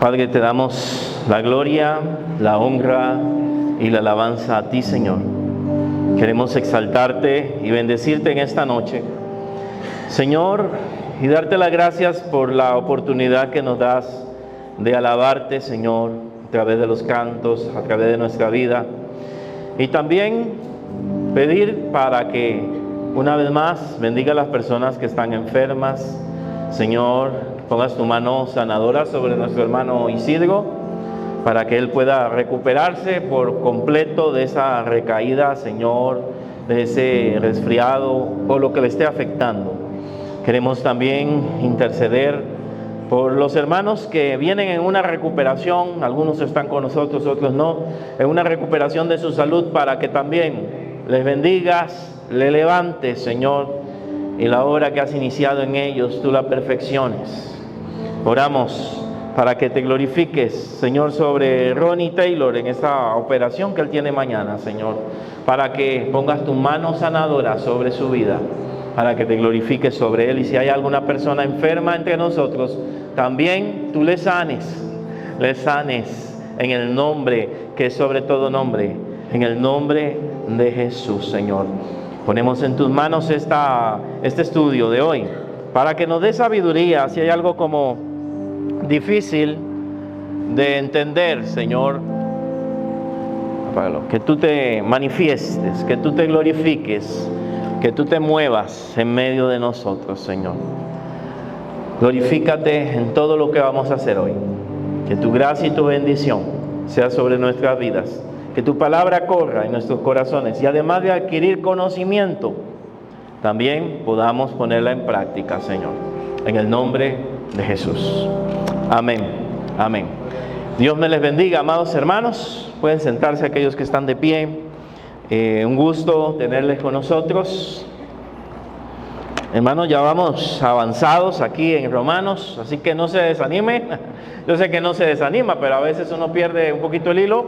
Padre, te damos la gloria, la honra y la alabanza a ti, Señor. Queremos exaltarte y bendecirte en esta noche, Señor, y darte las gracias por la oportunidad que nos das de alabarte, Señor, a través de los cantos, a través de nuestra vida. Y también pedir para que una vez más bendiga a las personas que están enfermas. Señor, pongas tu mano sanadora sobre nuestro hermano Isidro, para que él pueda recuperarse por completo de esa recaída, Señor, de ese resfriado o lo que le esté afectando. Queremos también interceder por los hermanos que vienen en una recuperación, algunos están con nosotros, otros no, en una recuperación de su salud, para que también les bendigas, le levantes, Señor, y la obra que has iniciado en ellos, tú la perfecciones. Oramos para que te glorifiques, Señor, sobre Ronnie Taylor en esta operación que él tiene mañana, Señor, para que pongas tu mano sanadora sobre su vida, para que te glorifiques sobre él. Y si hay alguna persona enferma entre nosotros, también tú le sanes en el nombre que es sobre todo nombre, en el nombre de Jesús, Señor. Ponemos en tus manos este estudio de hoy, para que nos dé sabiduría. Si hay algo como difícil de entender, Señor, que tú te manifiestes, que tú te glorifiques, que tú te muevas en medio de nosotros, Señor. Glorifícate en todo lo que vamos a hacer hoy. Que tu gracia y tu bendición sea sobre nuestras vidas. Que tu palabra corra en nuestros corazones. Y además de adquirir conocimiento, también podamos ponerla en práctica, Señor. En el nombre de Jesús. Amén. Amén. Dios me les bendiga, amados hermanos. Pueden sentarse aquellos que están de pie. Un gusto tenerles con nosotros. Hermanos, ya vamos avanzados aquí en Romanos, así que no se desanime. Yo sé que no se desanima, pero a veces uno pierde un poquito el hilo.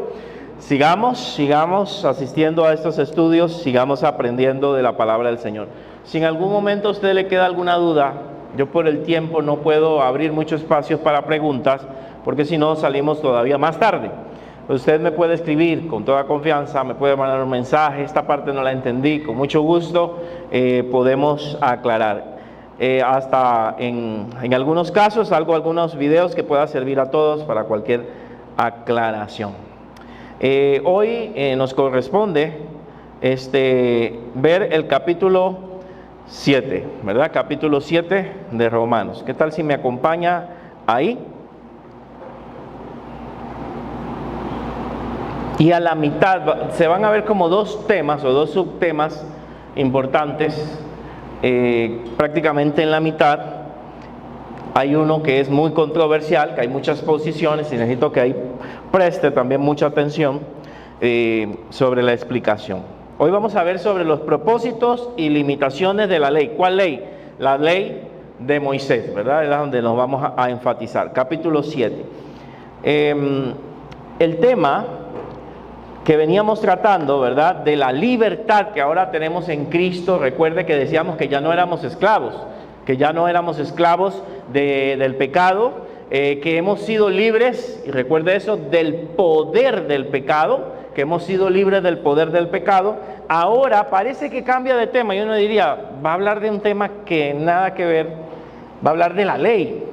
Sigamos asistiendo a estos estudios, sigamos aprendiendo de la palabra del Señor. Si en algún momento a usted le queda alguna duda, yo por el tiempo no puedo abrir muchos espacios para preguntas, porque si no salimos todavía más tarde. Usted me puede escribir con toda confianza, me puede mandar un mensaje, esta parte no la entendí, con mucho gusto podemos aclarar. Hasta en algunos casos, algunos videos que pueda servir a todos para cualquier aclaración. Hoy nos corresponde ver el capítulo 7, ¿verdad? Capítulo 7 de Romanos. ¿Qué tal si me acompaña ahí? Y a la mitad se van a ver como dos temas o dos subtemas importantes. Prácticamente en la mitad hay uno que es muy controversial, que hay muchas posiciones y necesito que ahí preste también mucha atención sobre la explicación. Hoy vamos a ver sobre los propósitos y limitaciones de la ley. ¿Cuál ley? La ley de Moisés, ¿verdad? Es donde nos vamos a enfatizar. Capítulo 7. El tema que veníamos tratando, ¿verdad? De la libertad que ahora tenemos en Cristo. Recuerde que decíamos que ya no éramos esclavos, del pecado, que hemos sido libres, y recuerde eso, del poder del pecado, que hemos sido libres del poder del pecado. Ahora parece que cambia de tema y uno diría, va a hablar de un tema que nada que ver, va a hablar de la ley.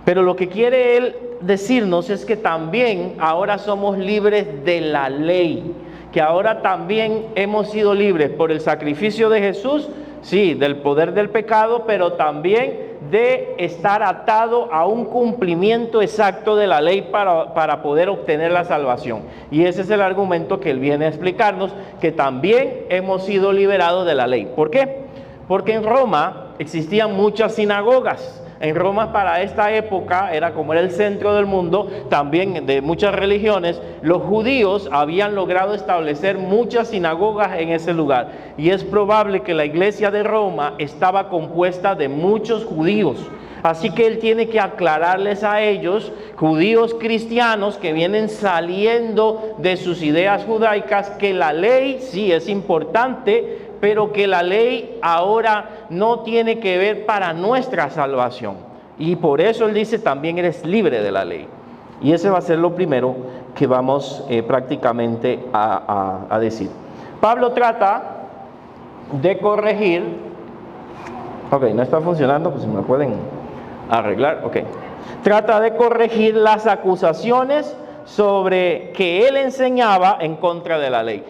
Pero lo que quiere él decirnos es que también ahora somos libres de la ley, que ahora también hemos sido libres por el sacrificio de Jesús, sí, del poder del pecado, pero también de estar atado a un cumplimiento exacto de la ley para poder obtener la salvación. Y ese es el argumento que él viene a explicarnos, que también hemos sido liberados de la ley. ¿Por qué? Porque en Roma existían muchas sinagogas. En Roma para esta época, como era el centro del mundo, también de muchas religiones, los judíos habían logrado establecer muchas sinagogas en ese lugar. Y es probable que la iglesia de Roma estaba compuesta de muchos judíos. Así que él tiene que aclararles a ellos, judíos cristianos que vienen saliendo de sus ideas judaicas, que la ley sí es importante, pero que la ley ahora no tiene que ver para nuestra salvación. Y por eso él dice, también eres libre de la ley. Y ese va a ser lo primero que vamos prácticamente a decir. Pablo trata de corregir. Ok, no está funcionando, pues si me pueden arreglar. Ok. Trata de corregir las acusaciones sobre que él enseñaba en contra de la ley.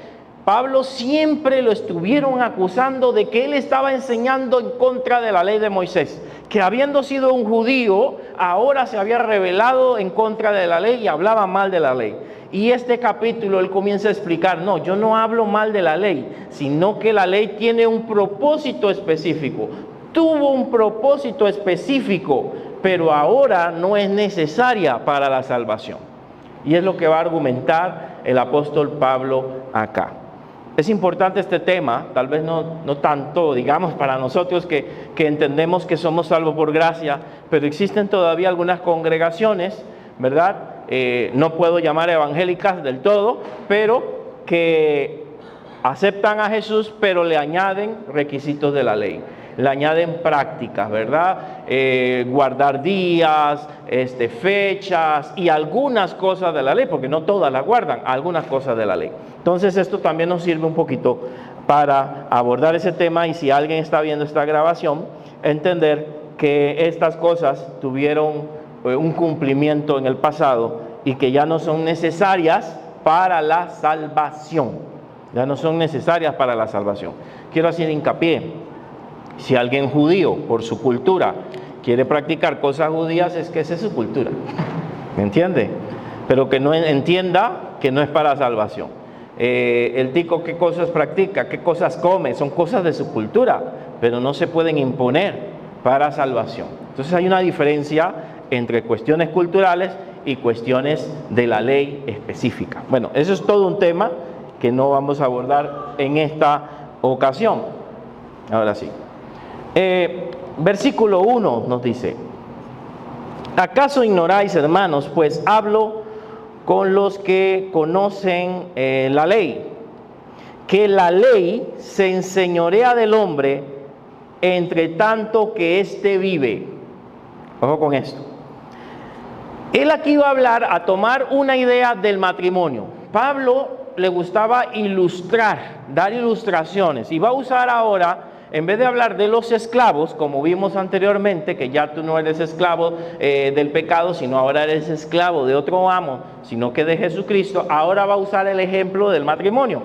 Pablo siempre lo estuvieron acusando de que él estaba enseñando en contra de la ley de Moisés, que habiendo sido un judío, ahora se había rebelado en contra de la ley y hablaba mal de la ley. Y este capítulo él comienza a explicar, no, yo no hablo mal de la ley, sino que la ley tiene un propósito específico, tuvo un propósito específico, pero ahora no es necesaria para la salvación. Y es lo que va a argumentar el apóstol Pablo acá. Es importante este tema, tal vez no tanto, digamos, para nosotros que entendemos que somos salvos por gracia, pero existen todavía algunas congregaciones, ¿verdad? No puedo llamar evangélicas del todo, pero que aceptan a Jesús, pero le añaden requisitos de la ley. Le añaden prácticas, ¿verdad? Guardar días, fechas y algunas cosas de la ley, porque no todas las guardan, algunas cosas de la ley. Entonces esto también nos sirve un poquito para abordar ese tema, y si alguien está viendo esta grabación, entender que estas cosas tuvieron un cumplimiento en el pasado y que ya no son necesarias para la salvación. Ya no son necesarias para la salvación. Quiero hacer hincapié. Si alguien judío, por su cultura, quiere practicar cosas judías, es que esa es su cultura. ¿Me entiende? Pero que no entienda que no es para salvación. El tico, ¿qué cosas practica? ¿Qué cosas come? Son cosas de su cultura, pero no se pueden imponer para salvación. Entonces hay una diferencia entre cuestiones culturales y cuestiones de la ley específica. Bueno, eso es todo un tema que no vamos a abordar en esta ocasión. Ahora sí. Versículo 1 nos dice: ¿acaso ignoráis, hermanos, pues hablo con los que conocen la ley, que la ley se enseñorea del hombre entre tanto que éste vive? Ojo con esto. Él aquí va a hablar, a tomar una idea del matrimonio. Pablo le gustaba ilustrar, dar ilustraciones, y va a usar ahora, en vez de hablar de los esclavos, como vimos anteriormente, que ya tú no eres esclavo del pecado, sino ahora eres esclavo de otro amo, sino que de Jesucristo, ahora va a usar el ejemplo del matrimonio.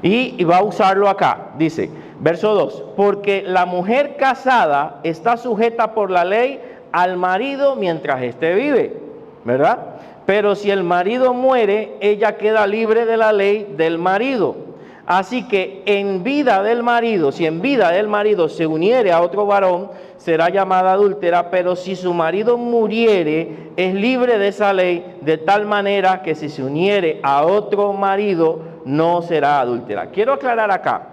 Y va a usarlo acá. Dice, verso 2, porque la mujer casada está sujeta por la ley al marido mientras éste vive, ¿verdad? Pero si el marido muere, ella queda libre de la ley del marido. Así que en vida del marido, si en vida del marido se uniere a otro varón, será llamada adúltera, pero si su marido muriere, es libre de esa ley, de tal manera que si se uniere a otro marido, no será adúltera. Quiero aclarar acá.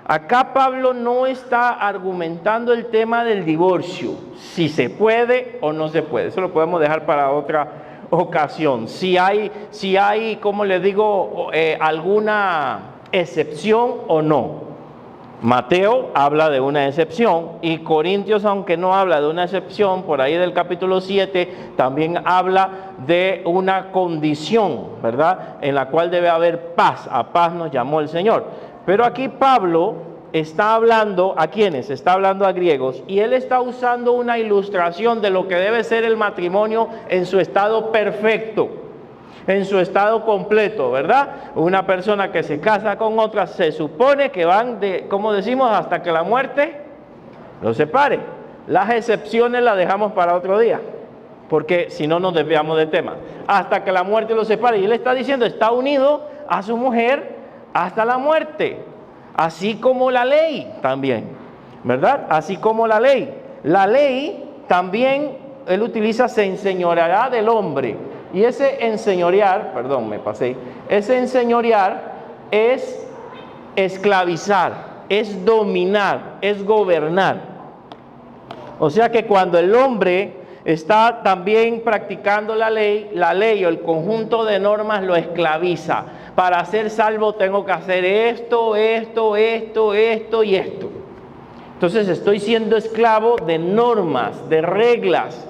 Acá Pablo no está argumentando el tema del divorcio, si se puede o no se puede. Eso lo podemos dejar para otra ocasión. Si hay, como les digo, alguna excepción o no. Mateo habla de una excepción, y Corintios, aunque no habla de una excepción, por ahí del capítulo 7 también habla de una condición, ¿verdad?, en la cual debe haber paz. A paz nos llamó el Señor. Pero aquí Pablo está hablando a quienes, está hablando a griegos, y él está usando una ilustración de lo que debe ser el matrimonio en su estado perfecto, en su estado completo, ¿verdad? Una persona que se casa con otra, se supone que van de, como decimos, hasta que la muerte los separe. Las excepciones las dejamos para otro día, porque si no nos desviamos del tema. Hasta que la muerte los separe. Y él está diciendo, está unido a su mujer hasta la muerte, así como la ley también, ¿verdad? Así como la ley. La ley también, él utiliza, se enseñoreará del hombre. Y ese enseñorear, ese enseñorear es esclavizar, es dominar, es gobernar. O sea que cuando el hombre está también practicando la ley o el conjunto de normas lo esclaviza. Para ser salvo tengo que hacer esto y esto. Entonces estoy siendo esclavo de normas, de reglas.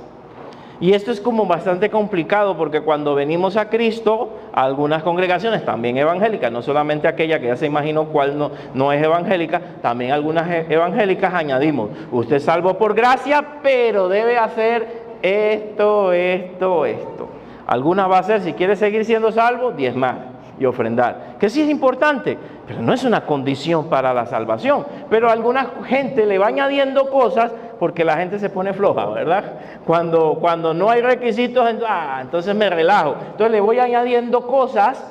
Y esto es como bastante complicado porque cuando venimos a Cristo, algunas congregaciones también evangélicas, no solamente aquella que ya se imaginó cuál no es evangélica, también algunas evangélicas añadimos, usted es salvo por gracia, pero debe hacer esto. Algunas va a hacer, si quiere seguir siendo salvo, diezmar y ofrendar, que sí es importante, pero no es una condición para la salvación. Pero alguna gente le va añadiendo cosas porque la gente se pone floja, ¿verdad? Cuando no hay requisitos, entonces me relajo. Entonces le voy añadiendo cosas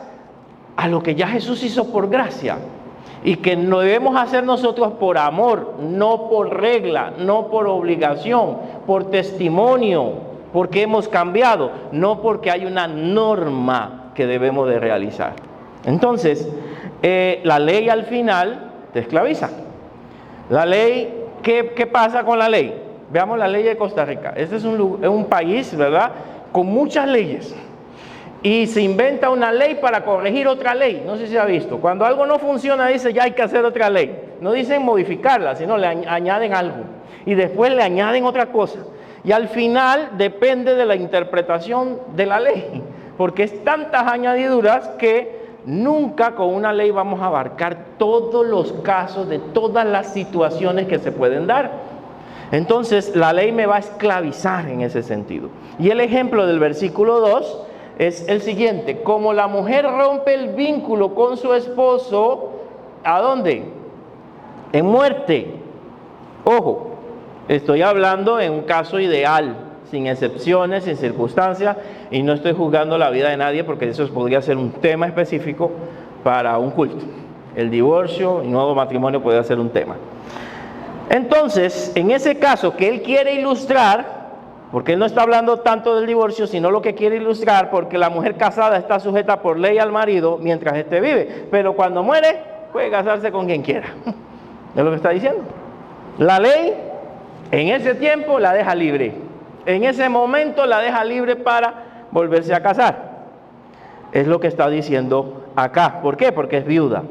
a lo que ya Jesús hizo por gracia y que lo debemos hacer nosotros por amor, no por regla, no por obligación, por testimonio, porque hemos cambiado, no porque hay una norma que debemos de realizar. Entonces, la ley al final te esclaviza. La ley, ¿qué pasa con la ley? Veamos la ley de Costa Rica. Este es un país, ¿verdad?, con muchas leyes. Y se inventa una ley para corregir otra ley. No sé si ha visto. Cuando algo no funciona, dice ya hay que hacer otra ley. No dicen modificarla, sino le añaden algo. Y después le añaden otra cosa. Y al final depende de la interpretación de la ley. Porque es tantas añadiduras que nunca con una ley vamos a abarcar todos los casos de todas las situaciones que se pueden dar. Entonces la ley me va a esclavizar en ese sentido. Y el ejemplo del versículo 2 es el siguiente: como la mujer rompe el vínculo con su esposo, ¿a dónde? En muerte. Ojo, estoy hablando en un caso ideal, sin excepciones, sin circunstancias, y no estoy juzgando la vida de nadie porque eso podría ser un tema específico para un culto. El divorcio y nuevo matrimonio podría ser un tema. Entonces, en ese caso que él quiere ilustrar, porque él no está hablando tanto del divorcio, sino lo que quiere ilustrar, porque la mujer casada está sujeta por ley al marido mientras éste vive, pero cuando muere puede casarse con quien quiera. Es lo que está diciendo. La ley en ese tiempo la deja libre. En ese momento la deja libre para volverse a casar. Es lo que está diciendo acá. ¿Por qué? Porque es viuda.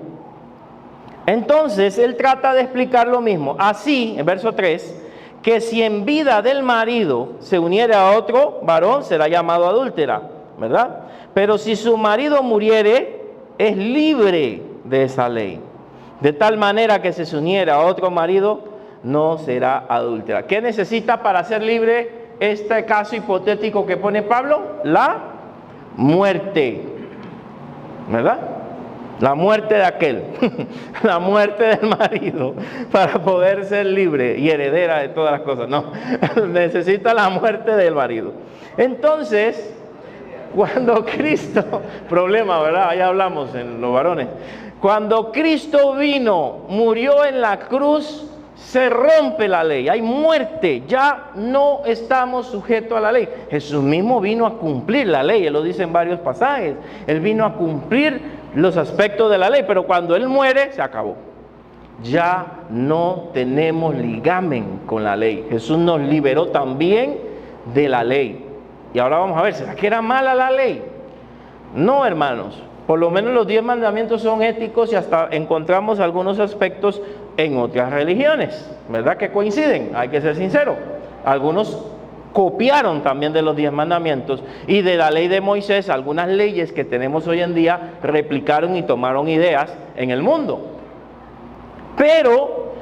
Entonces, él trata de explicar lo mismo. Así, en verso 3, que si en vida del marido se uniere a otro varón, será llamado adúltera, ¿verdad? Pero si su marido muriere, es libre de esa ley. De tal manera que si se uniera a otro marido, no será adúltera. ¿Qué necesita para ser libre? Este caso hipotético que pone Pablo, la muerte, ¿verdad? La muerte de aquel, la muerte del marido, para poder ser libre y heredera de todas las cosas. No, necesita la muerte del marido. Entonces, cuando Cristo, problema, ¿verdad? Ya hablamos en los varones. Cuando Cristo vino, murió en la cruz, se rompe la ley, hay muerte, ya no estamos sujetos a la ley. Jesús mismo vino a cumplir la ley, él lo dice en varios pasajes, él vino a cumplir los aspectos de la ley, pero cuando él muere, se acabó. Ya no tenemos ligamen con la ley. Jesús nos liberó también de la ley. Y ahora vamos a ver, ¿será que era mala la ley? No, hermanos. Por lo menos los 10 mandamientos son éticos y hasta encontramos algunos aspectos en otras religiones, ¿verdad? Que coinciden, hay que ser sincero. Algunos copiaron también de los 10 mandamientos y de la ley de Moisés, algunas leyes que tenemos hoy en día replicaron y tomaron ideas en el mundo. Pero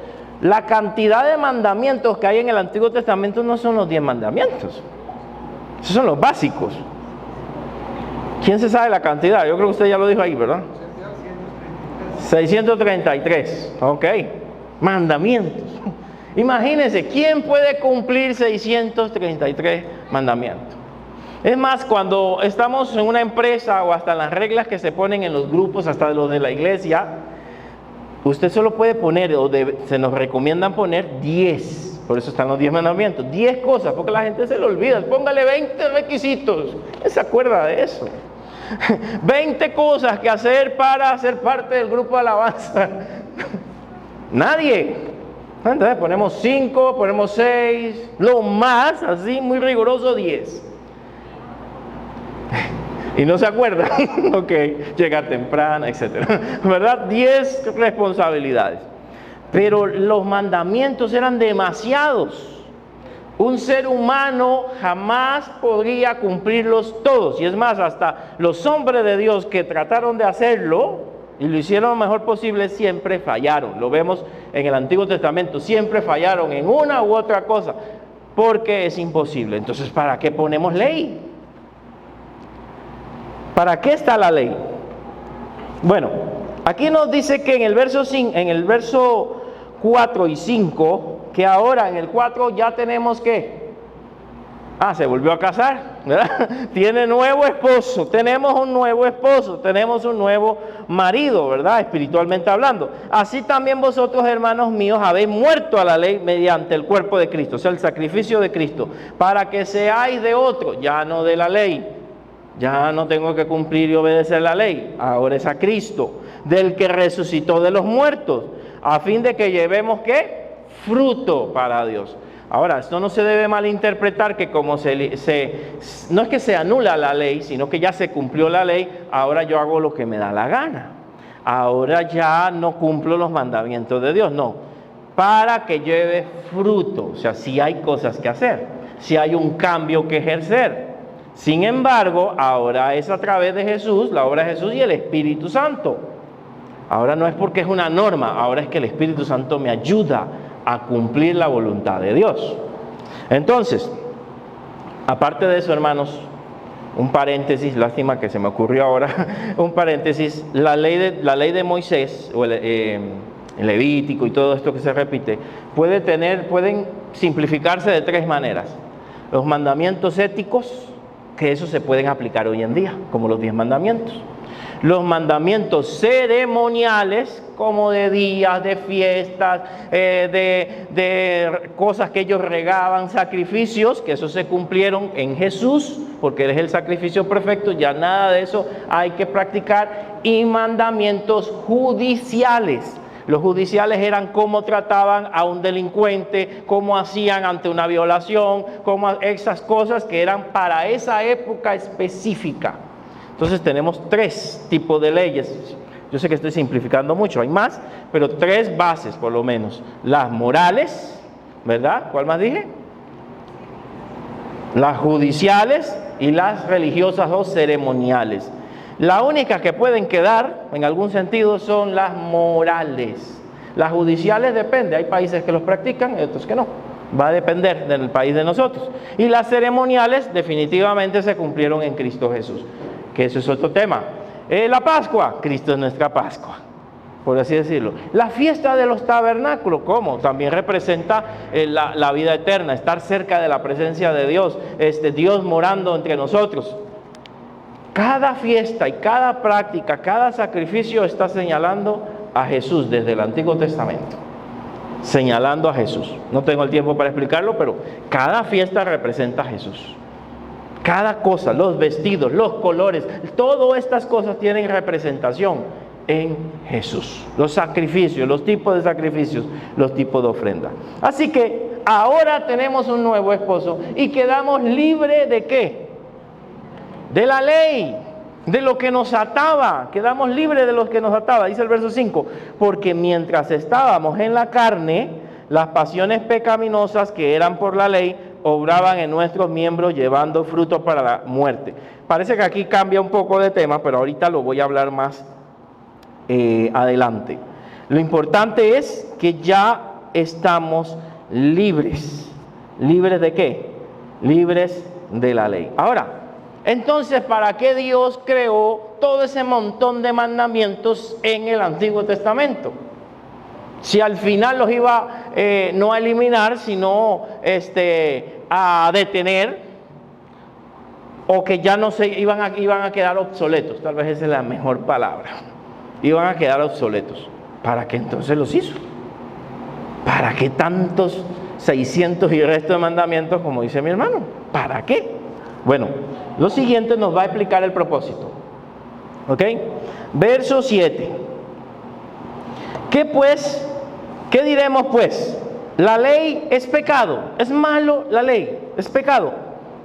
la cantidad de mandamientos que hay en el Antiguo Testamento no son los 10 mandamientos, esos son los básicos. ¿Quién se sabe la cantidad? Yo creo que usted ya lo dijo ahí, ¿verdad? 633, ok. Mandamientos. Imagínense, ¿quién puede cumplir 633 mandamientos? Es más, cuando estamos en una empresa o hasta en las reglas que se ponen en los grupos, hasta los de la iglesia, usted solo puede poner, se nos recomiendan poner 10. Por eso están los 10 mandamientos. 10 cosas, porque la gente se lo olvida. Póngale 20 requisitos. ¿Quién se acuerda de eso? 20 cosas que hacer para ser parte del grupo de alabanza. Nadie. Entonces ponemos 5, ponemos 6, lo más, así muy riguroso, 10. Y no se acuerdan, ok, llegar temprano, etc. ¿Verdad? 10 responsabilidades. Pero los mandamientos eran demasiados. Un ser humano jamás podría cumplirlos todos. Y es más, hasta los hombres de Dios que trataron de hacerlo y lo hicieron lo mejor posible, siempre fallaron. Lo vemos en el Antiguo Testamento, siempre fallaron en una u otra cosa, porque es imposible. Entonces, ¿para qué ponemos ley? ¿Para qué está la ley? Bueno, aquí nos dice que en el verso 4 y 5, que ahora en el 4 ya tenemos que, se volvió a casar, ¿verdad? Tiene nuevo esposo, tenemos un nuevo esposo, tenemos un nuevo marido, ¿verdad? Espiritualmente hablando. Así también vosotros, hermanos míos, habéis muerto a la ley mediante el cuerpo de Cristo, o sea, el sacrificio de Cristo, para que seáis de otro, ya no de la ley. Ya no tengo que cumplir y obedecer la ley, ahora es a Cristo, del que resucitó de los muertos, a fin de que llevemos, ¿qué? Fruto para Dios. Ahora, esto no se debe malinterpretar que como no es que se anula la ley, sino que ya se cumplió la ley, ahora yo hago lo que me da la gana. Ahora ya no cumplo los mandamientos de Dios, no. Para que lleve fruto, o sea, si hay cosas que hacer, si hay un cambio que ejercer. Sin embargo, ahora es a través de Jesús, la obra de Jesús y el Espíritu Santo. Ahora no es porque es una norma, ahora es que el Espíritu Santo me ayuda a cumplir la voluntad de Dios. Entonces, aparte de eso, hermanos, un paréntesis, lástima que se me ocurrió ahora, un paréntesis, la ley de Moisés, o el Levítico y todo esto que se repite, pueden simplificarse de tres maneras. Los mandamientos éticos, que eso se pueden aplicar hoy en día, como los 10 mandamientos. Los mandamientos ceremoniales, como de días, de fiestas, de cosas que ellos regaban, sacrificios, que eso se cumplieron en Jesús, porque Él es el sacrificio perfecto, ya nada de eso hay que practicar. Y mandamientos judiciales. Los judiciales eran cómo trataban a un delincuente, cómo hacían ante una violación, cómo esas cosas que eran para esa época específica. Entonces tenemos 3 tipos de leyes. Yo sé que estoy simplificando mucho, hay más, pero 3 bases por lo menos. Las morales, ¿verdad? ¿Cuál más dije? Las judiciales y las religiosas o ceremoniales. La única que pueden quedar, en algún sentido, son las morales. Las judiciales depende, hay países que los practican y otros que no. Va a depender del país de nosotros. Y las ceremoniales definitivamente se cumplieron en Cristo Jesús, que eso es otro tema. La Pascua, Cristo es nuestra Pascua, por así decirlo. La fiesta de los tabernáculos, ¿cómo? También representa la vida eterna, estar cerca de la presencia de Dios, Dios morando entre nosotros. Cada fiesta y cada práctica, cada sacrificio está señalando a Jesús desde el Antiguo Testamento. Señalando a Jesús. No tengo el tiempo para explicarlo, pero cada fiesta representa a Jesús. Cada cosa, los vestidos, los colores, todas estas cosas tienen representación en Jesús. Los sacrificios, los tipos de sacrificios, los tipos de ofrenda. Así que ahora tenemos un nuevo esposo y quedamos libres ¿de qué? De la ley, de lo que nos ataba. Quedamos libres de lo que nos ataba. Dice el verso 5, porque mientras estábamos en la carne, las pasiones pecaminosas que eran por la ley obraban en nuestros miembros llevando fruto para la muerte. Parece que aquí cambia un poco de tema, pero ahorita lo voy a hablar más adelante. Lo importante es que ya estamos libres. ¿Libres de qué? Libres de la ley. Ahora, entonces, ¿para qué Dios creó todo ese montón de mandamientos en el Antiguo Testamento? Si al final los iba no a eliminar, sino a detener, o que ya no se iban a quedar obsoletos, tal vez esa es la mejor palabra, iban a quedar obsoletos. ¿Para qué entonces los hizo? ¿Para qué tantos 600 y resto de mandamientos, como dice mi hermano? ¿Para qué? Bueno, lo siguiente nos va a explicar el propósito. ¿Ok? Verso 7. ¿Qué diremos pues? La ley es pecado. ¿Es malo la ley? ¿Es pecado?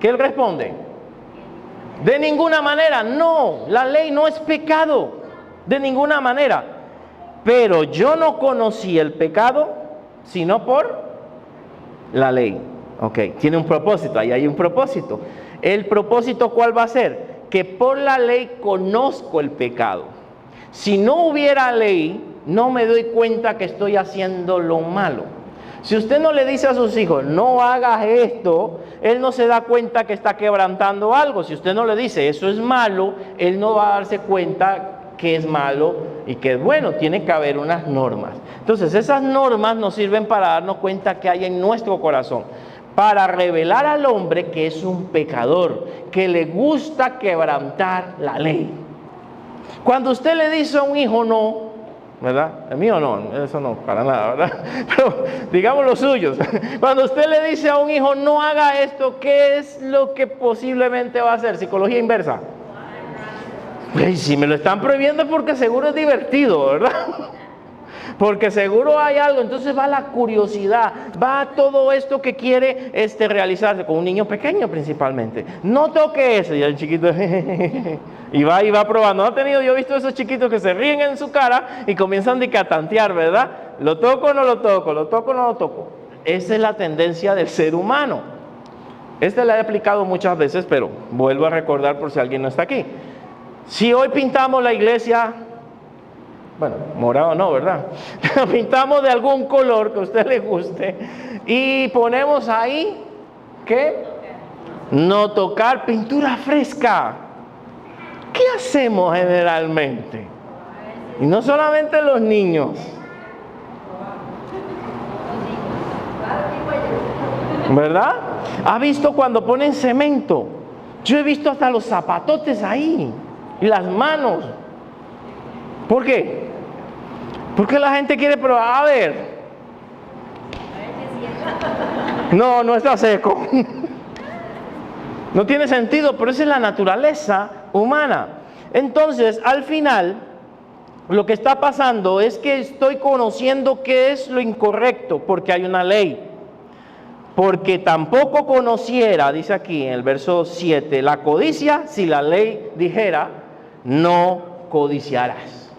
¿Qué él responde? De ninguna manera. No, la ley no es pecado. De ninguna manera. Pero yo no conocí el pecado sino por la ley. Ok, tiene un propósito, ahí hay un propósito. ¿El propósito cuál va a ser? Que por la ley conozco el pecado. Si no hubiera ley, no me doy cuenta que estoy haciendo lo malo. Si usted no le dice a sus hijos, no hagas esto, él no se da cuenta que está quebrantando algo. Si usted no le dice, eso es malo, él no va a darse cuenta que es malo y que es bueno. Tiene que haber unas normas. Entonces, esas normas nos sirven para darnos cuenta que hay en nuestro corazón, para revelar al hombre que es un pecador, que le gusta quebrantar la ley. Cuando usted le dice a un hijo no, ¿verdad? El mío no, eso no, para nada, ¿verdad? Pero digamos los suyos. Cuando usted le dice a un hijo, no haga esto, ¿qué es lo que posiblemente va a hacer? Psicología inversa. Pues si me lo están prohibiendo es porque seguro es divertido, ¿verdad? Porque seguro hay algo. Entonces va la curiosidad, va todo esto que quiere realizarse con un niño pequeño principalmente. No toque eso, y el chiquito y va probando. Yo he visto esos chiquitos que se ríen en su cara y comienzan a tantear, ¿verdad? ¿Lo toco o no lo toco? ¿Lo toco o no lo toco? Esa es la tendencia del ser humano. La he explicado muchas veces, pero vuelvo a recordar por si alguien no está aquí. Si hoy pintamos la iglesia, bueno, morado no, ¿verdad? Pintamos de algún color que a usted le guste y ponemos ahí, ¿qué? No tocar, pintura fresca. ¿Qué hacemos generalmente? Y no solamente los niños, ¿verdad? ¿Ha visto cuando ponen cemento? Yo he visto hasta los zapatotes ahí y las manos. ¿Por qué? Porque la gente quiere probar. A ver. No está seco. No tiene sentido, pero esa es la naturaleza humana. Entonces, al final, lo que está pasando es que estoy conociendo qué es lo incorrecto, porque hay una ley. Porque tampoco conociera, dice aquí en el verso 7, la codicia si la ley dijera, no codiciarás.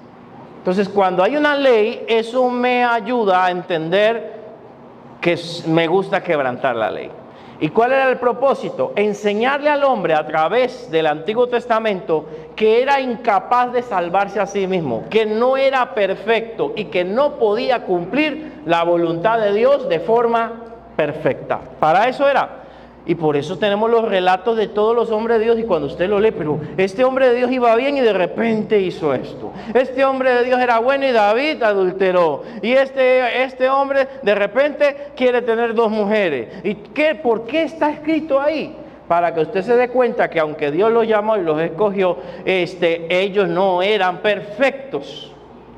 Entonces, cuando hay una ley, eso me ayuda a entender que me gusta quebrantar la ley. ¿Y cuál era el propósito? Enseñarle al hombre a través del Antiguo Testamento que era incapaz de salvarse a sí mismo, que no era perfecto y que no podía cumplir la voluntad de Dios de forma perfecta. Para eso era. Y por eso tenemos los relatos de todos los hombres de Dios. Y cuando usted lo lee, pero este hombre de Dios iba bien y de repente hizo esto. Este hombre de Dios era bueno y David adulteró. Y este hombre de repente quiere tener 2 mujeres. ¿Y por qué está escrito ahí? Para que usted se dé cuenta que aunque Dios los llamó y los escogió, ellos no eran perfectos.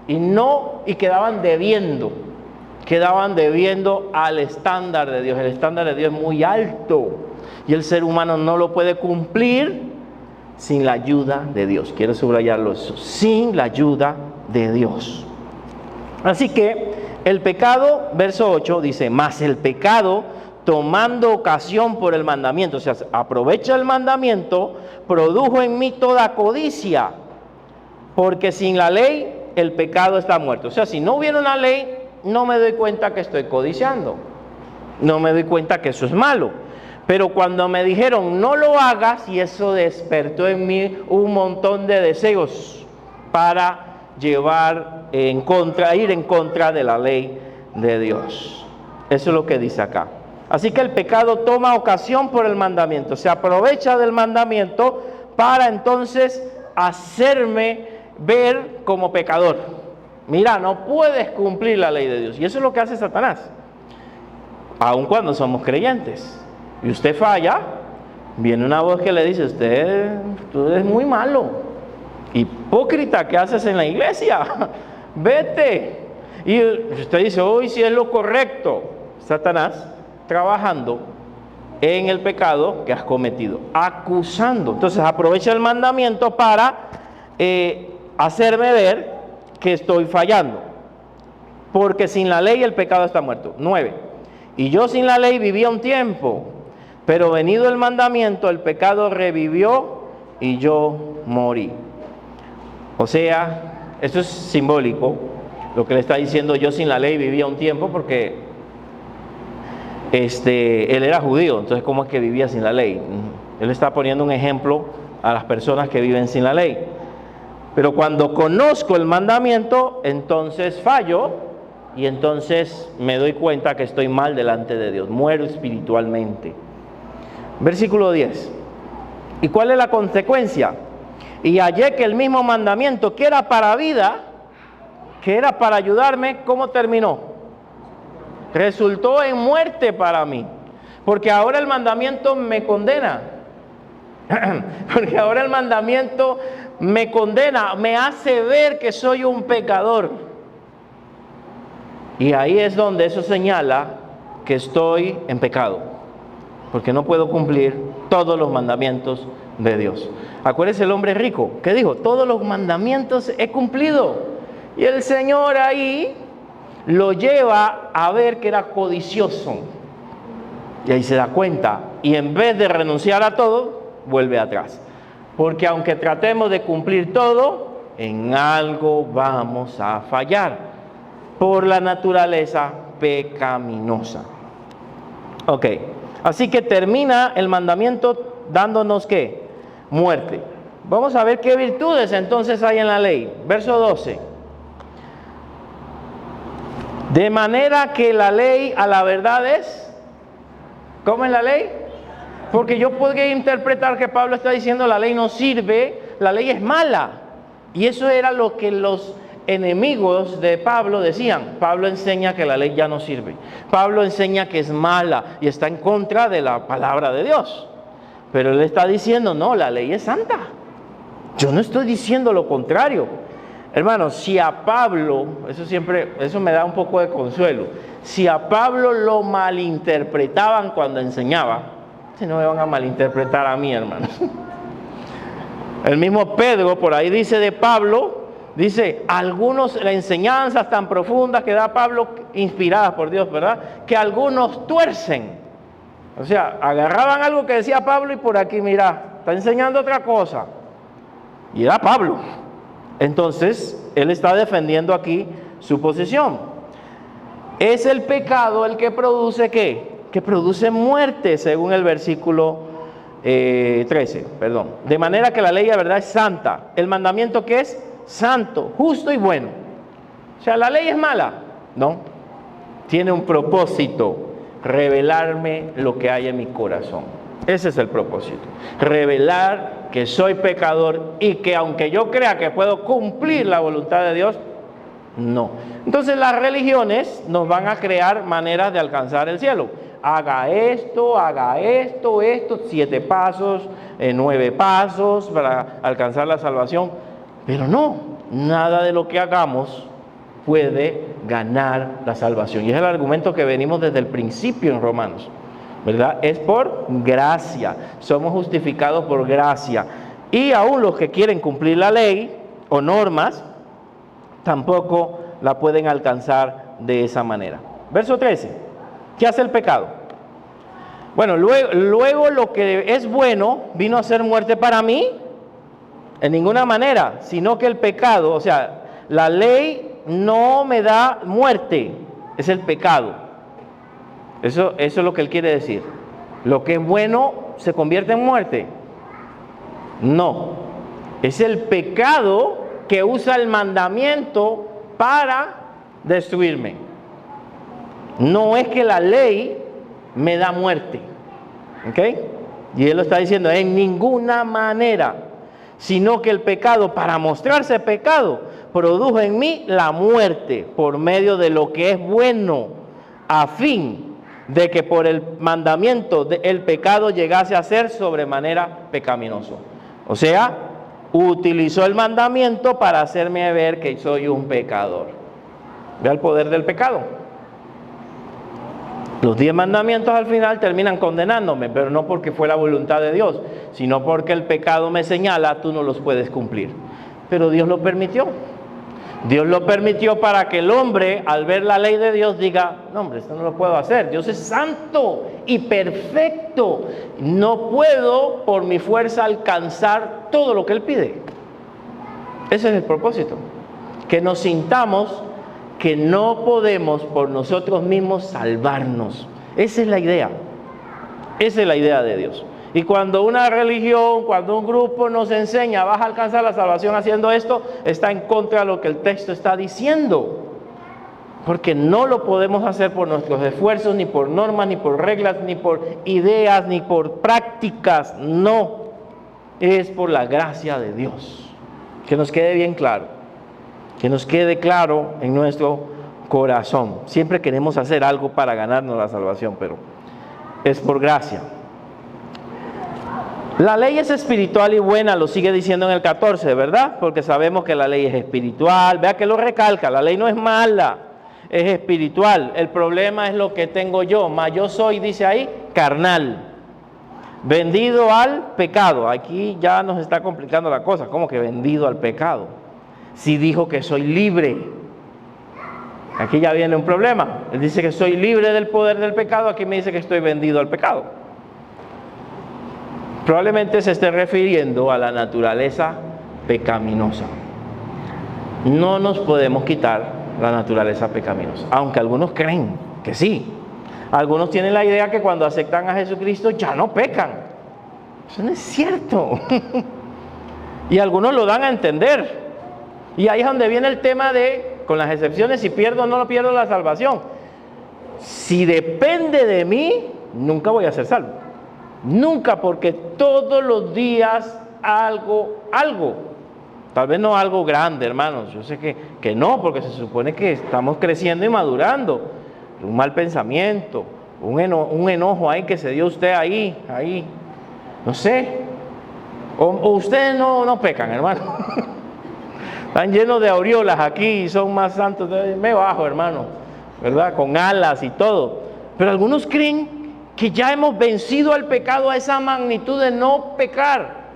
Y quedaban debiendo. Quedaban debiendo al estándar de Dios. El estándar de Dios es muy alto y el ser humano no lo puede cumplir sin la ayuda de Dios. Quiero subrayarlo eso, sin la ayuda de Dios. Así que el pecado, verso 8 dice, mas el pecado tomando ocasión por el mandamiento, o sea, aprovecha el mandamiento, produjo en mí toda codicia, porque sin la ley el pecado está muerto. O sea, si no hubiera una ley, no me doy cuenta que estoy codiciando, no me doy cuenta que eso es malo. Pero cuando me dijeron no lo hagas, y eso despertó en mí un montón de deseos para ir en contra de la ley de Dios. Eso es lo que dice acá. Así que el pecado toma ocasión por el mandamiento, se aprovecha del mandamiento para entonces hacerme ver como pecador. Mira, no puedes cumplir la ley de Dios. Y eso es lo que hace Satanás. Aun cuando somos creyentes. Y usted falla, viene una voz que le dice, tú eres muy malo. Hipócrita, ¿qué haces en la iglesia? Vete. Y usted dice, hoy sí es lo correcto. Satanás trabajando en el pecado que has cometido. Acusando. Entonces aprovecha el mandamiento para hacerme ver que estoy fallando, porque sin la ley el pecado está muerto. 9. Y yo sin la ley vivía un tiempo, pero venido el mandamiento, el pecado revivió y yo morí. O sea, esto es simbólico, lo que le está diciendo, yo sin la ley vivía un tiempo, porque él era judío, entonces ¿cómo es que vivía sin la ley? Él está poniendo un ejemplo a las personas que viven sin la ley. Pero cuando conozco el mandamiento, entonces fallo y entonces me doy cuenta que estoy mal delante de Dios, muero espiritualmente. Versículo 10. ¿Y cuál es la consecuencia? Y hallé que el mismo mandamiento que era para vida, que era para ayudarme, ¿cómo terminó? Resultó en muerte para mí, porque ahora el mandamiento me condena. Porque ahora el mandamiento me condena, me hace ver que soy un pecador. Y ahí es donde eso señala que estoy en pecado, porque no puedo cumplir todos los mandamientos de Dios. Acuérdese el hombre rico, ¿qué dijo? Todos los mandamientos he cumplido. Y el Señor ahí lo lleva a ver que era codicioso. Y ahí se da cuenta. Y en vez de renunciar a todo, vuelve atrás. Porque aunque tratemos de cumplir todo, en algo vamos a fallar. Por la naturaleza pecaminosa. Ok. Así que termina el mandamiento dándonos ¿qué? Muerte. Vamos a ver qué virtudes entonces hay en la ley. Verso 12. De manera que la ley a la verdad es, ¿cómo es la ley? Porque yo podría interpretar que Pablo está diciendo la ley no sirve, la ley es mala. Y eso era lo que los enemigos de Pablo decían. Pablo enseña que la ley ya no sirve. Pablo enseña que es mala y está en contra de la palabra de Dios. Pero él está diciendo, no, la ley es santa. Yo no estoy diciendo lo contrario. Hermanos, si a Pablo, eso me da un poco de consuelo, si a Pablo lo malinterpretaban cuando enseñaba, si no me van a malinterpretar a mí, hermanos. El mismo Pedro por ahí dice de Pablo, dice, algunos enseñanzas tan profundas que da Pablo, inspiradas por Dios, ¿verdad? Que algunos tuercen. O sea, agarraban algo que decía Pablo y por aquí, mira, está enseñando otra cosa. Y era Pablo. Entonces, él está defendiendo aquí su posición. Es el pecado el que produce ¿qué? Que produce muerte, según el versículo 13, perdón. De manera que la ley de verdad es santa. El mandamiento que es santo, justo y bueno. O sea, ¿la ley es mala? No. Tiene un propósito, revelarme lo que hay en mi corazón. Ese es el propósito. Revelar que soy pecador y que aunque yo crea que puedo cumplir la voluntad de Dios, no. Entonces las religiones nos van a crear maneras de alcanzar el cielo. Haga esto, 7 pasos, 9 pasos para alcanzar la salvación. Pero no, nada de lo que hagamos puede ganar la salvación. Y es el argumento que venimos desde el principio en Romanos, ¿verdad? Es por gracia, somos justificados por gracia. Y aún los que quieren cumplir la ley o normas, tampoco la pueden alcanzar de esa manera. Verso 13, ¿qué hace el pecado? Bueno, luego lo que es bueno vino a ser muerte para mí, en ninguna manera, sino que el pecado, o sea, la ley no me da muerte, es el pecado. Eso es lo que él quiere decir. Lo que es bueno se convierte en muerte. No, es el pecado que usa el mandamiento para destruirme. No es que la ley me da muerte, ¿ok? Y él lo está diciendo, en ninguna manera, sino que el pecado, para mostrarse pecado, produjo en mí la muerte por medio de lo que es bueno, a fin de que por el mandamiento el pecado llegase a ser sobremanera pecaminoso. O sea, utilizó el mandamiento para hacerme ver que soy un pecador. Vea el poder del pecado. Los 10 mandamientos al final terminan condenándome, pero no porque fue la voluntad de Dios, sino porque el pecado me señala, tú no los puedes cumplir. Pero Dios lo permitió. Dios lo permitió para que el hombre, al ver la ley de Dios, diga, no hombre, esto no lo puedo hacer. Dios es santo y perfecto. No puedo por mi fuerza alcanzar todo lo que Él pide. Ese es el propósito. Que nos sintamos que no podemos por nosotros mismos salvarnos. Esa es la idea. Esa es la idea de Dios. Y cuando una religión, cuando un grupo nos enseña, vas a alcanzar la salvación haciendo esto, está en contra de lo que el texto está diciendo. Porque no lo podemos hacer por nuestros esfuerzos, ni por normas, ni por reglas, ni por ideas, ni por prácticas. No, es por la gracia de Dios. Que nos quede bien claro. Que nos quede claro en nuestro corazón. Siempre queremos hacer algo para ganarnos la salvación, pero es por gracia. La ley es espiritual y buena, lo sigue diciendo en el 14, ¿verdad? Porque sabemos que la ley es espiritual. Vea que lo recalca, la ley no es mala, es espiritual. El problema es lo que tengo yo, mas yo soy, dice ahí, carnal, vendido al pecado. Aquí ya nos está complicando la cosa. ¿Cómo que vendido al pecado? Si dijo que soy libre. Aquí ya viene un problema. Él dice que soy libre del poder del pecado, aquí me dice que estoy vendido al pecado. Probablemente se esté refiriendo a la naturaleza pecaminosa. No nos podemos quitar la naturaleza pecaminosa, aunque algunos creen que sí. Algunos tienen la idea que cuando aceptan a Jesucristo ya no pecan. Eso no es cierto. Y algunos lo dan a entender. Y ahí es donde viene el tema de, con las excepciones, si pierdo o no pierdo la salvación. Si depende de mí, nunca voy a ser salvo. Nunca, porque todos los días algo. Tal vez no algo grande, hermanos. Yo sé que no, porque se supone que estamos creciendo y madurando. Un mal pensamiento, un enojo ahí que se dio usted ahí. No sé. O ustedes no pecan, hermano. Están llenos de aureolas aquí y son más santos. Me bajo, hermano, ¿verdad? Con alas y todo. Pero algunos creen que ya hemos vencido al pecado a esa magnitud de no pecar.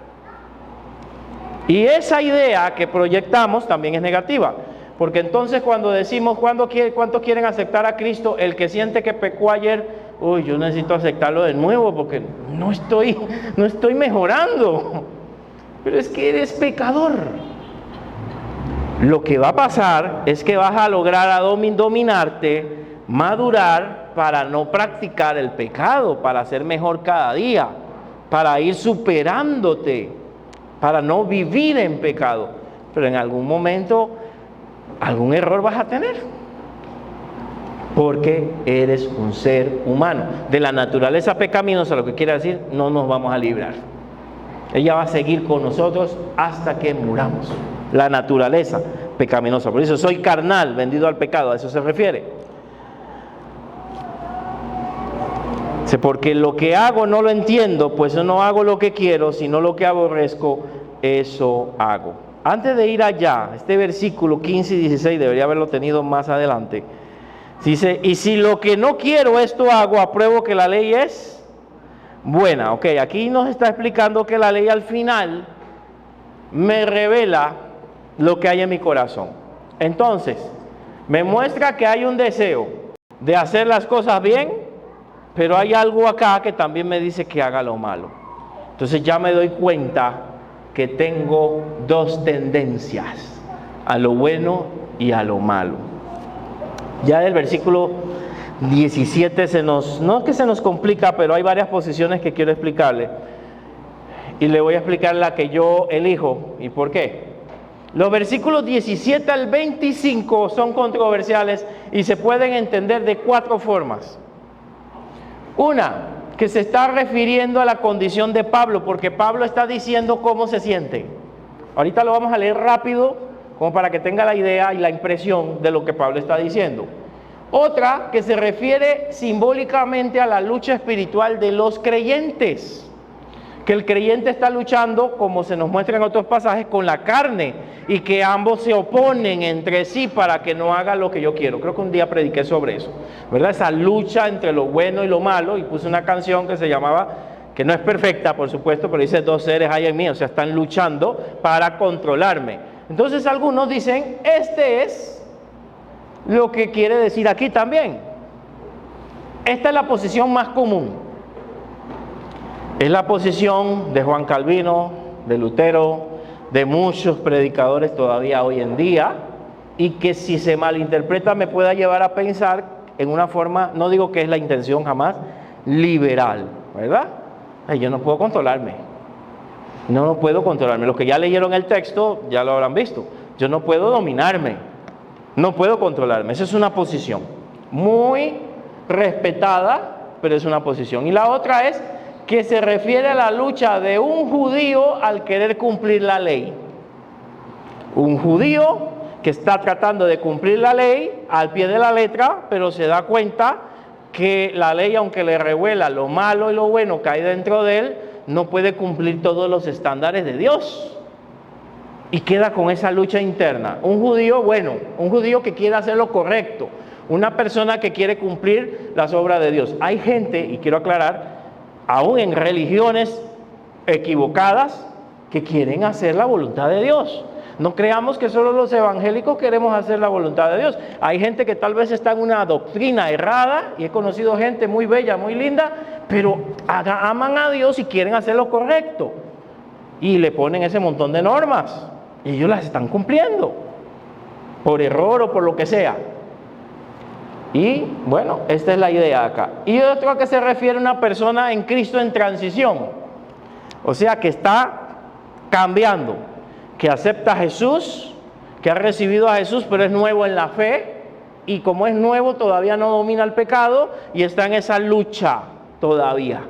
Y esa idea que proyectamos también es negativa. Porque entonces cuando decimos, ¿cuántos quieren aceptar a Cristo? El que siente que pecó ayer, yo necesito aceptarlo de nuevo porque no estoy mejorando. Pero es que eres pecador. Lo que va a pasar es que vas a lograr dominarte, madurar para no practicar el pecado, para ser mejor cada día, para ir superándote, para no vivir en pecado. Pero en algún momento, algún error vas a tener, porque eres un ser humano. De la naturaleza pecaminosa, lo que quiere decir, no nos vamos a librar. Ella va a seguir con nosotros hasta que muramos. La naturaleza pecaminosa. Por eso soy carnal, vendido al pecado. A eso se refiere. Porque lo que hago no lo entiendo, pues yo no hago lo que quiero, sino lo que aborrezco, eso hago. Antes de ir allá, este versículo 15 y 16 debería haberlo tenido más adelante. Dice, y si lo que no quiero esto hago, apruebo que la ley es buena. Ok, aquí nos está explicando que la ley al final me revela lo que hay en mi corazón. Entonces, me muestra que hay un deseo de hacer las cosas bien, pero hay algo acá que también me dice que haga lo malo. Entonces ya me doy cuenta que tengo dos tendencias, a lo bueno y a lo malo. Ya del versículo 17 no es que se nos complica, pero hay varias posiciones que quiero explicarle. Y le voy a explicar la que yo elijo y por qué. Los versículos 17 al 25 son controversiales y se pueden entender de 4 formas. Una, que se está refiriendo a la condición de Pablo, porque Pablo está diciendo cómo se siente. Ahorita lo vamos a leer rápido, como para que tenga la idea y la impresión de lo que Pablo está diciendo. Otra, que se refiere simbólicamente a la lucha espiritual de los creyentes. Que el creyente está luchando, como se nos muestra en otros pasajes, con la carne, y que ambos se oponen entre sí para que no haga lo que yo quiero. Creo que un día prediqué sobre eso, ¿verdad? Esa lucha entre lo bueno y lo malo, y puse una canción que se llamaba, que no es perfecta, por supuesto, pero dice, 2 seres hay en mí, o sea, están luchando para controlarme. Entonces algunos dicen, este es lo que quiere decir aquí también. Esta es la posición más común. Es la posición de Juan Calvino, de Lutero, de muchos predicadores todavía hoy en día, y que si se malinterpreta me pueda llevar a pensar en una forma, no digo que es la intención jamás, liberal, ¿verdad? Yo no puedo controlarme. No puedo controlarme. Los que ya leyeron el texto ya lo habrán visto. Yo no puedo dominarme. No puedo controlarme. Esa es una posición muy respetada, pero es una posición. Y la otra es que se refiere a la lucha de un judío al querer cumplir la ley. Un judío que está tratando de cumplir la ley al pie de la letra, pero se da cuenta que la ley, aunque le revela lo malo y lo bueno que hay dentro de él, no puede cumplir todos los estándares de Dios. Y queda con esa lucha interna. Un judío, bueno, un judío que quiere hacer lo correcto, una persona que quiere cumplir las obras de Dios. Hay gente, y quiero aclarar, aún en religiones equivocadas, que quieren hacer la voluntad de Dios. No creamos que solo los evangélicos queremos hacer la voluntad de Dios. Hay gente que tal vez está en una doctrina errada, y he conocido gente muy bella, muy linda, pero aman a Dios y quieren hacer lo correcto. Y le ponen ese montón de normas, y ellos las están cumpliendo, por error o por lo que sea. Y bueno, esta es la idea acá. Y otro que se refiere a una persona en Cristo en transición, o sea que está cambiando, que acepta a Jesús, que ha recibido a Jesús, pero es nuevo en la fe, y como es nuevo todavía no domina el pecado y está en esa lucha todavía.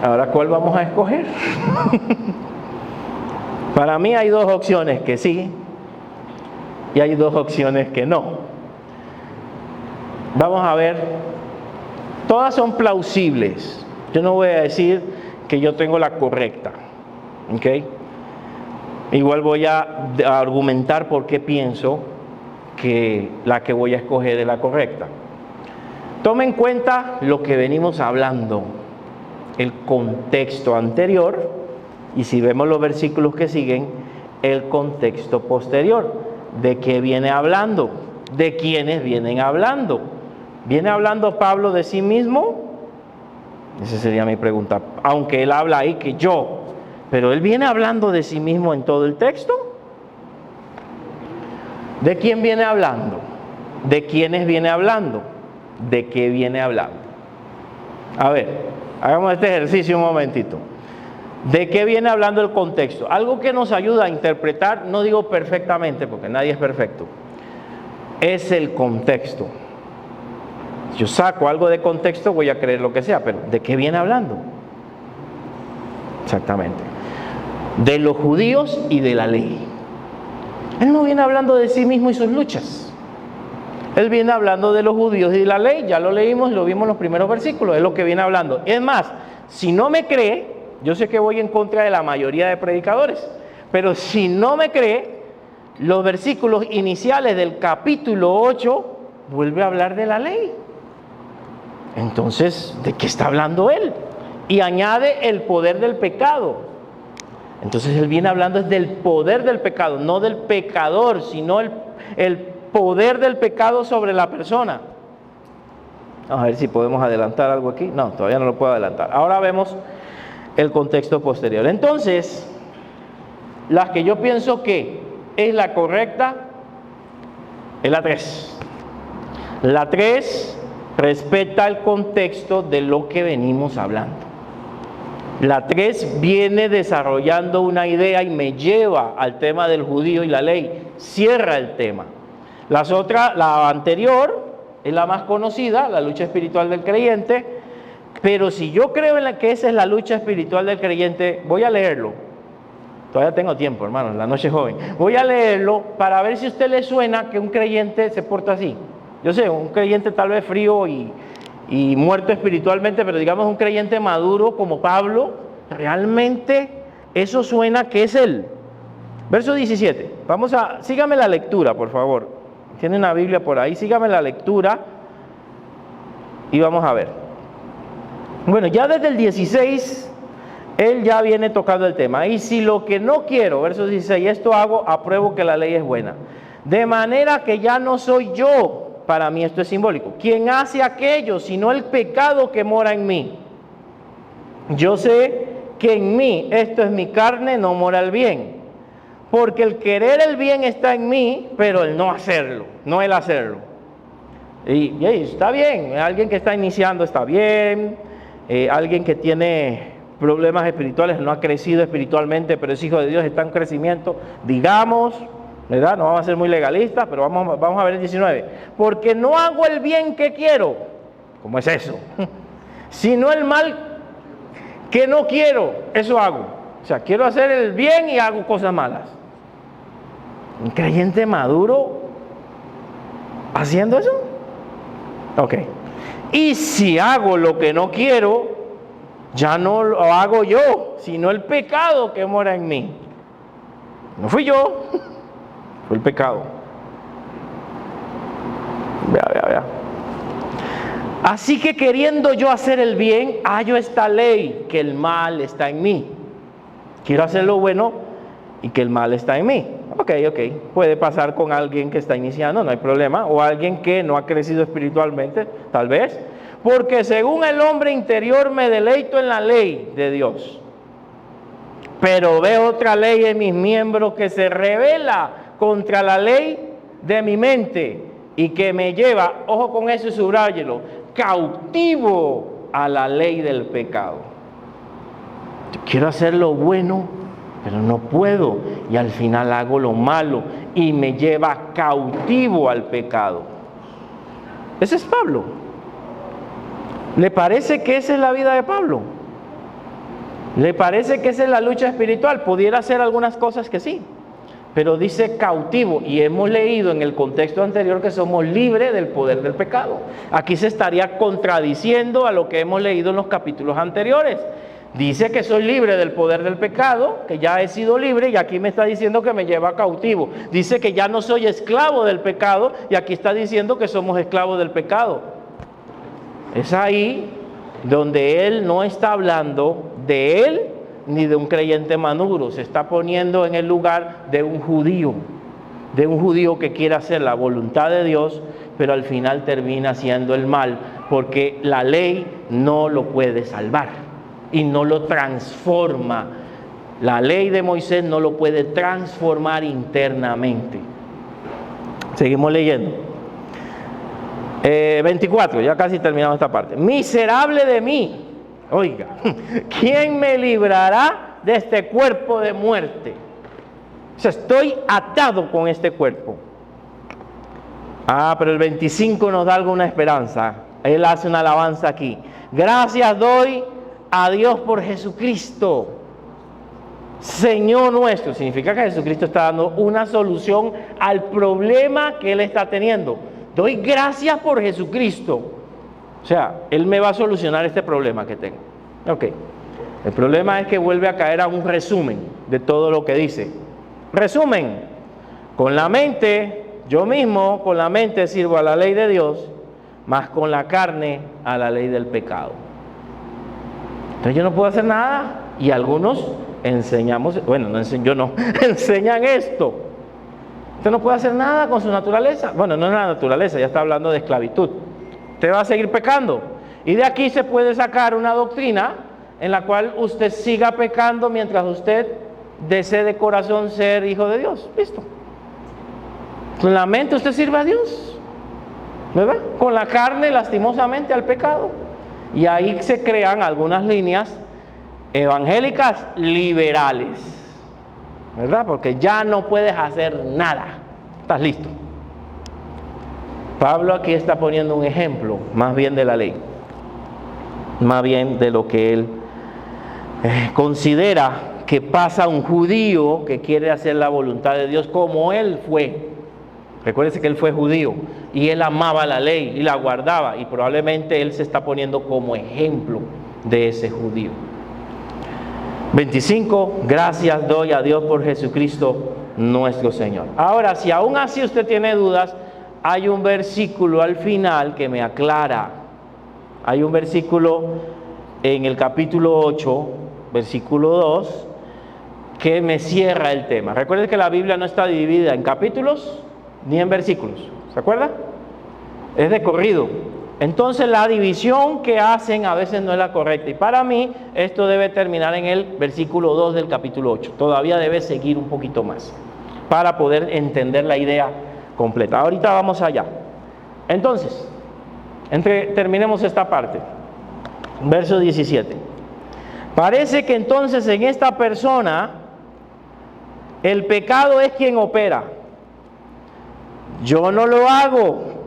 Ahora, ¿cuál vamos a escoger? Para mí hay dos opciones que sí y hay dos opciones que no. Vamos a ver, todas son plausibles. Yo no voy a decir que yo tengo la correcta, ¿ok? Igual voy a argumentar por qué pienso que la que voy a escoger es la correcta. Tome en cuenta lo que venimos hablando, el contexto anterior, y si vemos los versículos que siguen, el contexto posterior. ¿De qué viene hablando? ¿De quiénes vienen hablando? ¿Viene hablando Pablo de sí mismo? Esa sería mi pregunta. Aunque él habla ahí que yo, pero él viene hablando de sí mismo en todo el texto. ¿De quién viene hablando? ¿De quiénes viene hablando? ¿De qué viene hablando? A ver, hagamos este ejercicio un momentito. ¿De qué viene hablando el contexto? Algo que nos ayuda a interpretar, no digo perfectamente, porque nadie es perfecto, es el contexto. Si yo saco algo de contexto, voy a creer lo que sea, pero ¿de qué viene hablando? Exactamente. De los judíos y de la ley. Él no viene hablando de sí mismo y sus luchas. Él viene hablando de los judíos y de la ley. Ya lo leímos, lo vimos en los primeros versículos. Es lo que viene hablando. Es más, si no me cree, yo sé que voy en contra de la mayoría de predicadores, pero si no me cree, los versículos iniciales del capítulo 8 vuelve a hablar de la ley. Entonces, ¿de qué está hablando él? Y añade el poder del pecado. Entonces él viene hablando del poder del pecado, no del pecador, sino el poder del pecado sobre la persona. Vamos a ver si podemos adelantar algo aquí. No, todavía no lo puedo adelantar. Ahora vemos el contexto posterior. Entonces, la que yo pienso que es la correcta es la 3. La 3 respeta el contexto de lo que venimos hablando. La 3 viene desarrollando una idea y me lleva al tema del judío y la ley. Cierra el tema. Las otras, la anterior es la más conocida, la lucha espiritual del creyente. Pero si yo creo en que esa es la lucha espiritual del creyente, voy a leerlo. Todavía tengo tiempo, hermano, en la noche joven. Voy a leerlo para ver si a usted le suena que un creyente se porta así. Yo sé, un creyente tal vez frío y muerto espiritualmente, pero digamos un creyente maduro como Pablo, realmente eso suena que es él. Verso 17. Sígame la lectura, por favor. Tiene una Biblia por ahí, sígame la lectura y vamos a ver. Bueno, ya desde el 16, él ya viene tocando el tema. Y si lo que no quiero, verso 16, esto hago, apruebo que la ley es buena. De manera que ya no soy yo, para mí esto es simbólico, quien hace aquello, sino el pecado que mora en mí. Yo sé que en mí, esto es mi carne, no mora el bien. Porque el querer el bien está en mí, pero el no hacerlo, no el hacerlo. Y está bien, alguien que está iniciando está bien, alguien que tiene problemas espirituales, no ha crecido espiritualmente, pero es hijo de Dios, está en crecimiento, digamos, ¿verdad? No vamos a ser muy legalistas, pero vamos a ver el 19. Porque no hago el bien que quiero, ¿cómo es eso? Sino el mal que no quiero, eso hago. O sea, quiero hacer el bien y hago cosas malas. ¿Un creyente maduro haciendo eso? Ok. Y si hago lo que no quiero, ya no lo hago yo, sino el pecado que mora en mí. No fui yo, fue el pecado. Vea. Así que queriendo yo hacer el bien, hallo esta ley, que el mal está en mí. Quiero hacer lo bueno y que el mal está en mí. Ok. Puede pasar con alguien que está iniciando, no hay problema. O alguien que no ha crecido espiritualmente, tal vez. Porque según el hombre interior me deleito en la ley de Dios. Pero veo otra ley en mis miembros que se rebela contra la ley de mi mente y que me lleva, ojo con eso y subráyelo, cautivo a la ley del pecado. Yo quiero hacer lo bueno, pero no puedo, y al final hago lo malo y me lleva cautivo al pecado. Ese es Pablo. ¿Le parece que esa es la vida de Pablo? ¿Le parece que esa es la lucha espiritual? Pudiera ser algunas cosas que sí, pero dice cautivo, y hemos leído en el contexto anterior que somos libres del poder del pecado. Aquí se estaría contradiciendo a lo que hemos leído en los capítulos anteriores. Dice que soy libre del poder del pecado, que ya he sido libre, y aquí me está diciendo que me lleva cautivo. Dice que ya no soy esclavo del pecado, y aquí está diciendo que somos esclavos del pecado. Es ahí donde él no está hablando de él ni de un creyente maduro. Se está poniendo en el lugar de un judío que quiere hacer la voluntad de Dios, pero al final termina haciendo el mal, porque la ley no lo puede salvar y no lo transforma. La ley de Moisés no lo puede transformar internamente. Seguimos leyendo. 24, ya casi terminamos esta parte. Miserable de mí, oiga, ¿quién me librará de este cuerpo de muerte? O sea, estoy atado con este cuerpo. Pero el 25 nos da alguna esperanza. Él hace una alabanza aquí. Gracias doy a Dios por Jesucristo, Señor nuestro. Significa que Jesucristo está dando una solución al problema que él está teniendo. Doy gracias por Jesucristo. O sea, él me va a solucionar este problema que tengo. Ok. El problema es que vuelve a caer a un resumen de todo lo que dice. Resumen. Con la mente, yo mismo con la mente sirvo a la ley de Dios, más con la carne a la ley del pecado. Entonces yo no puedo hacer nada, y algunos enseñamos, bueno, yo no, enseñan esto. Usted no puede hacer nada con su naturaleza. Bueno, no es la naturaleza, ya está hablando de esclavitud. Usted va a seguir pecando. Y de aquí se puede sacar una doctrina en la cual usted siga pecando mientras usted desee de corazón ser hijo de Dios. Listo. Con la mente usted sirve a Dios, ¿verdad? Con la carne, lastimosamente, al pecado. Y ahí se crean algunas líneas evangélicas liberales, ¿verdad? Porque ya no puedes hacer nada. Estás listo. Pablo aquí está poniendo un ejemplo, más bien de la ley, más bien de lo que él considera que pasa a un judío que quiere hacer la voluntad de Dios como él fue. Recuérdese que él fue judío y él amaba la ley y la guardaba, y probablemente él se está poniendo como ejemplo de ese judío. 25, gracias doy a Dios por Jesucristo nuestro Señor. Ahora, si aún así usted tiene dudas, hay un versículo al final que me aclara. Hay un versículo en el capítulo 8, versículo 2, que me cierra el tema. Recuerden que la Biblia no está dividida en capítulos ni en versículos. ¿Se acuerda? Es de corrido. Entonces la división que hacen a veces no es la correcta. Y para mí esto debe terminar en el versículo 2 del capítulo 8. Todavía debe seguir un poquito más para poder entender la idea completa. Ahorita vamos allá. Entonces, terminemos esta parte. Verso 17. Parece que entonces en esta persona el pecado es quien opera. Yo no lo hago.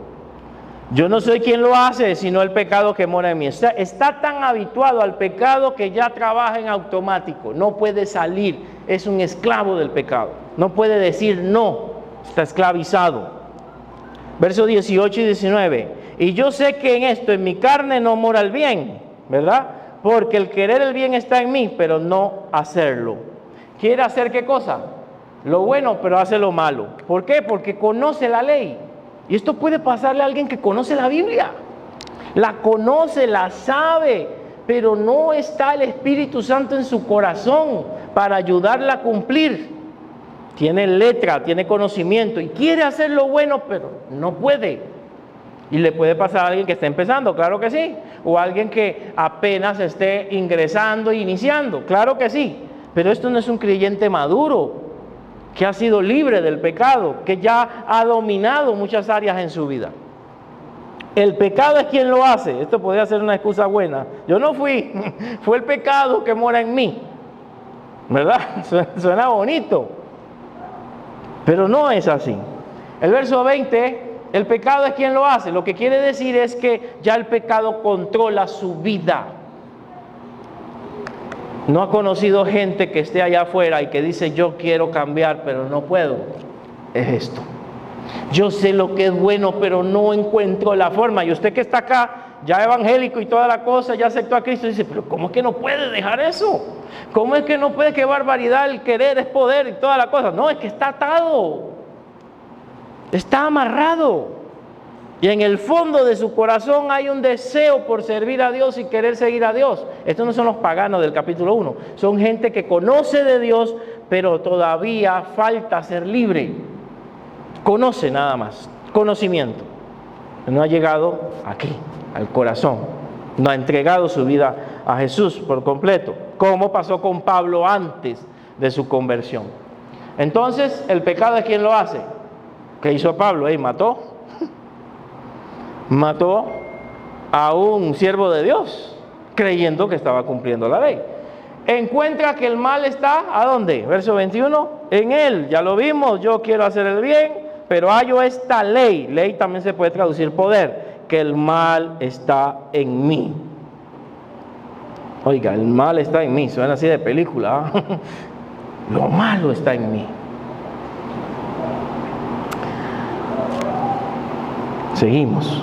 Yo no soy quien lo hace, sino el pecado que mora en mí. Está tan habituado al pecado que ya trabaja en automático. No puede salir. Es un esclavo del pecado. No puede decir no. Está esclavizado. Versos 18 y 19. Y yo sé que en esto, en mi carne, no mora el bien, ¿verdad? Porque el querer el bien está en mí, pero no hacerlo. ¿Quiere hacer qué cosa? Lo bueno, pero hace lo malo. ¿Por qué? Porque conoce la ley. Y esto puede pasarle a alguien que conoce la Biblia. La conoce, la sabe, pero no está el Espíritu Santo en su corazón para ayudarla a cumplir. Tiene letra, tiene conocimiento y quiere hacer lo bueno, pero no puede. Y le puede pasar a alguien que está empezando, claro que sí. O a alguien que apenas esté ingresando e iniciando, claro que sí. Pero esto no es un creyente maduro, que ha sido libre del pecado, que ya ha dominado muchas áreas en su vida. El pecado es quien lo hace. Esto podría ser una excusa buena. Yo no fui, fue el pecado que mora en mí. ¿Verdad? Suena bonito. Pero no es así. El verso 20, el pecado es quien lo hace. Lo que quiere decir es que ya el pecado controla su vida. ¿No ha conocido gente que esté allá afuera y que dice yo quiero cambiar pero no puedo? Es esto. Yo sé lo que es bueno pero no encuentro la forma. Y usted que está acá, ya evangélico y toda la cosa, ya aceptó a Cristo, dice, pero ¿cómo es que no puede dejar eso? ¿Cómo es que no puede? ¡Qué barbaridad! El querer es poder y toda la cosa. No, es que está atado. Está amarrado. Y en el fondo de su corazón hay un deseo por servir a Dios y querer seguir a Dios. Estos no son los paganos del capítulo 1. Son gente que conoce de Dios, pero todavía falta ser libre. Conoce nada más. Conocimiento. No ha llegado aquí, al corazón. No ha entregado su vida a Jesús por completo. Como pasó con Pablo antes de su conversión. Entonces, el pecado es quien lo hace. ¿Qué hizo Pablo? Mató a un siervo de Dios, creyendo que estaba cumpliendo la ley. Encuentra que el mal está, ¿a dónde? Verso 21, en él, ya lo vimos, yo quiero hacer el bien, pero hallo esta ley. Ley también se puede traducir poder, que el mal está en mí. Oiga, el mal está en mí, suena así de película, ¿eh? Lo malo está en mí. Seguimos.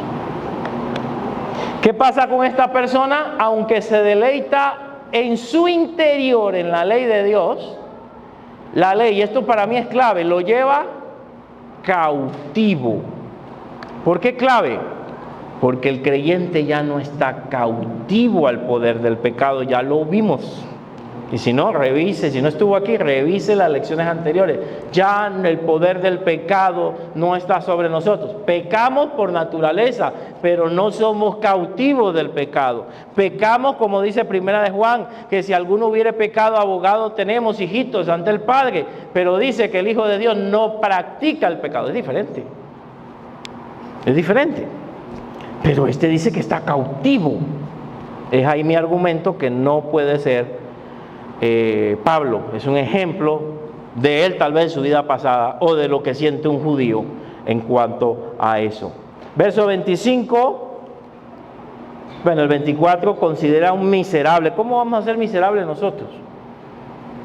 ¿Qué pasa con esta persona? Aunque se deleita en su interior en la ley de Dios, la ley, y esto para mí es clave, lo lleva cautivo. ¿Por qué clave? Porque el creyente ya no está cautivo al poder del pecado, ya lo vimos. Y si no, revise, si no estuvo aquí, revise las lecciones anteriores. Ya el poder del pecado no está sobre nosotros. Pecamos por naturaleza, pero no somos cautivos del pecado. Pecamos, como dice Primera de Juan, que si alguno hubiere pecado, abogado tenemos, hijitos, ante el Padre. Pero dice que el Hijo de Dios no practica el pecado. Es diferente. Es diferente. Pero este dice que está cautivo. Es ahí mi argumento que no puede ser Pablo. Es un ejemplo de él, tal vez en su vida pasada, o de lo que siente un judío en cuanto a eso. Verso 25, bueno, el 24, considera un miserable. ¿Cómo vamos a ser miserables nosotros?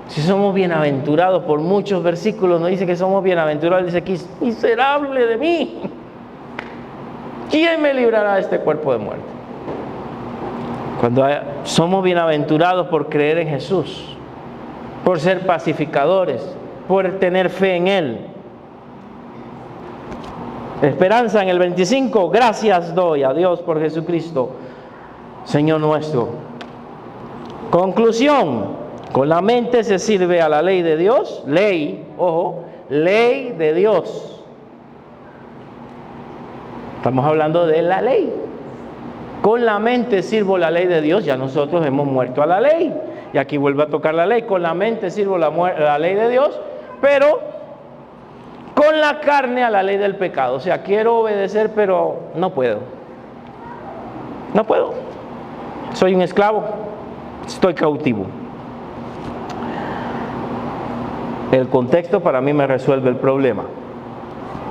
Si somos bienaventurados, por muchos versículos nos dice que somos bienaventurados, dice aquí, miserable de mí. ¿Quién me librará de este cuerpo de muerte? Cuando somos bienaventurados por creer en Jesús, por ser pacificadores, por tener fe en Él. Esperanza en el 25, gracias doy a Dios por Jesucristo, Señor nuestro. Conclusión, con la mente se sirve a la ley de Dios, ley, ojo, ley de Dios. Estamos hablando de la ley. Con la mente sirvo la ley de Dios, ya nosotros hemos muerto a la ley. Y aquí vuelve a tocar la ley. Con la mente sirvo la ley de Dios, pero con la carne a la ley del pecado. O sea, quiero obedecer, pero no puedo. No puedo. Soy un esclavo. Estoy cautivo. El contexto para mí me resuelve el problema.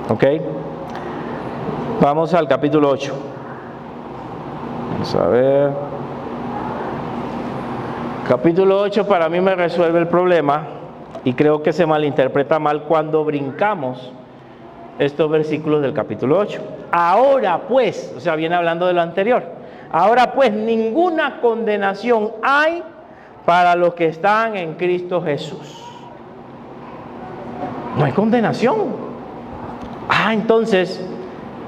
¿Ok? Vamos al capítulo 8. Vamos a ver. Capítulo 8 para mí me resuelve el problema y creo que se malinterpreta mal cuando brincamos estos versículos del capítulo 8. Ahora pues, o sea, viene hablando de lo anterior. Ahora pues, ninguna condenación hay para los que están en Cristo Jesús. No hay condenación. Entonces,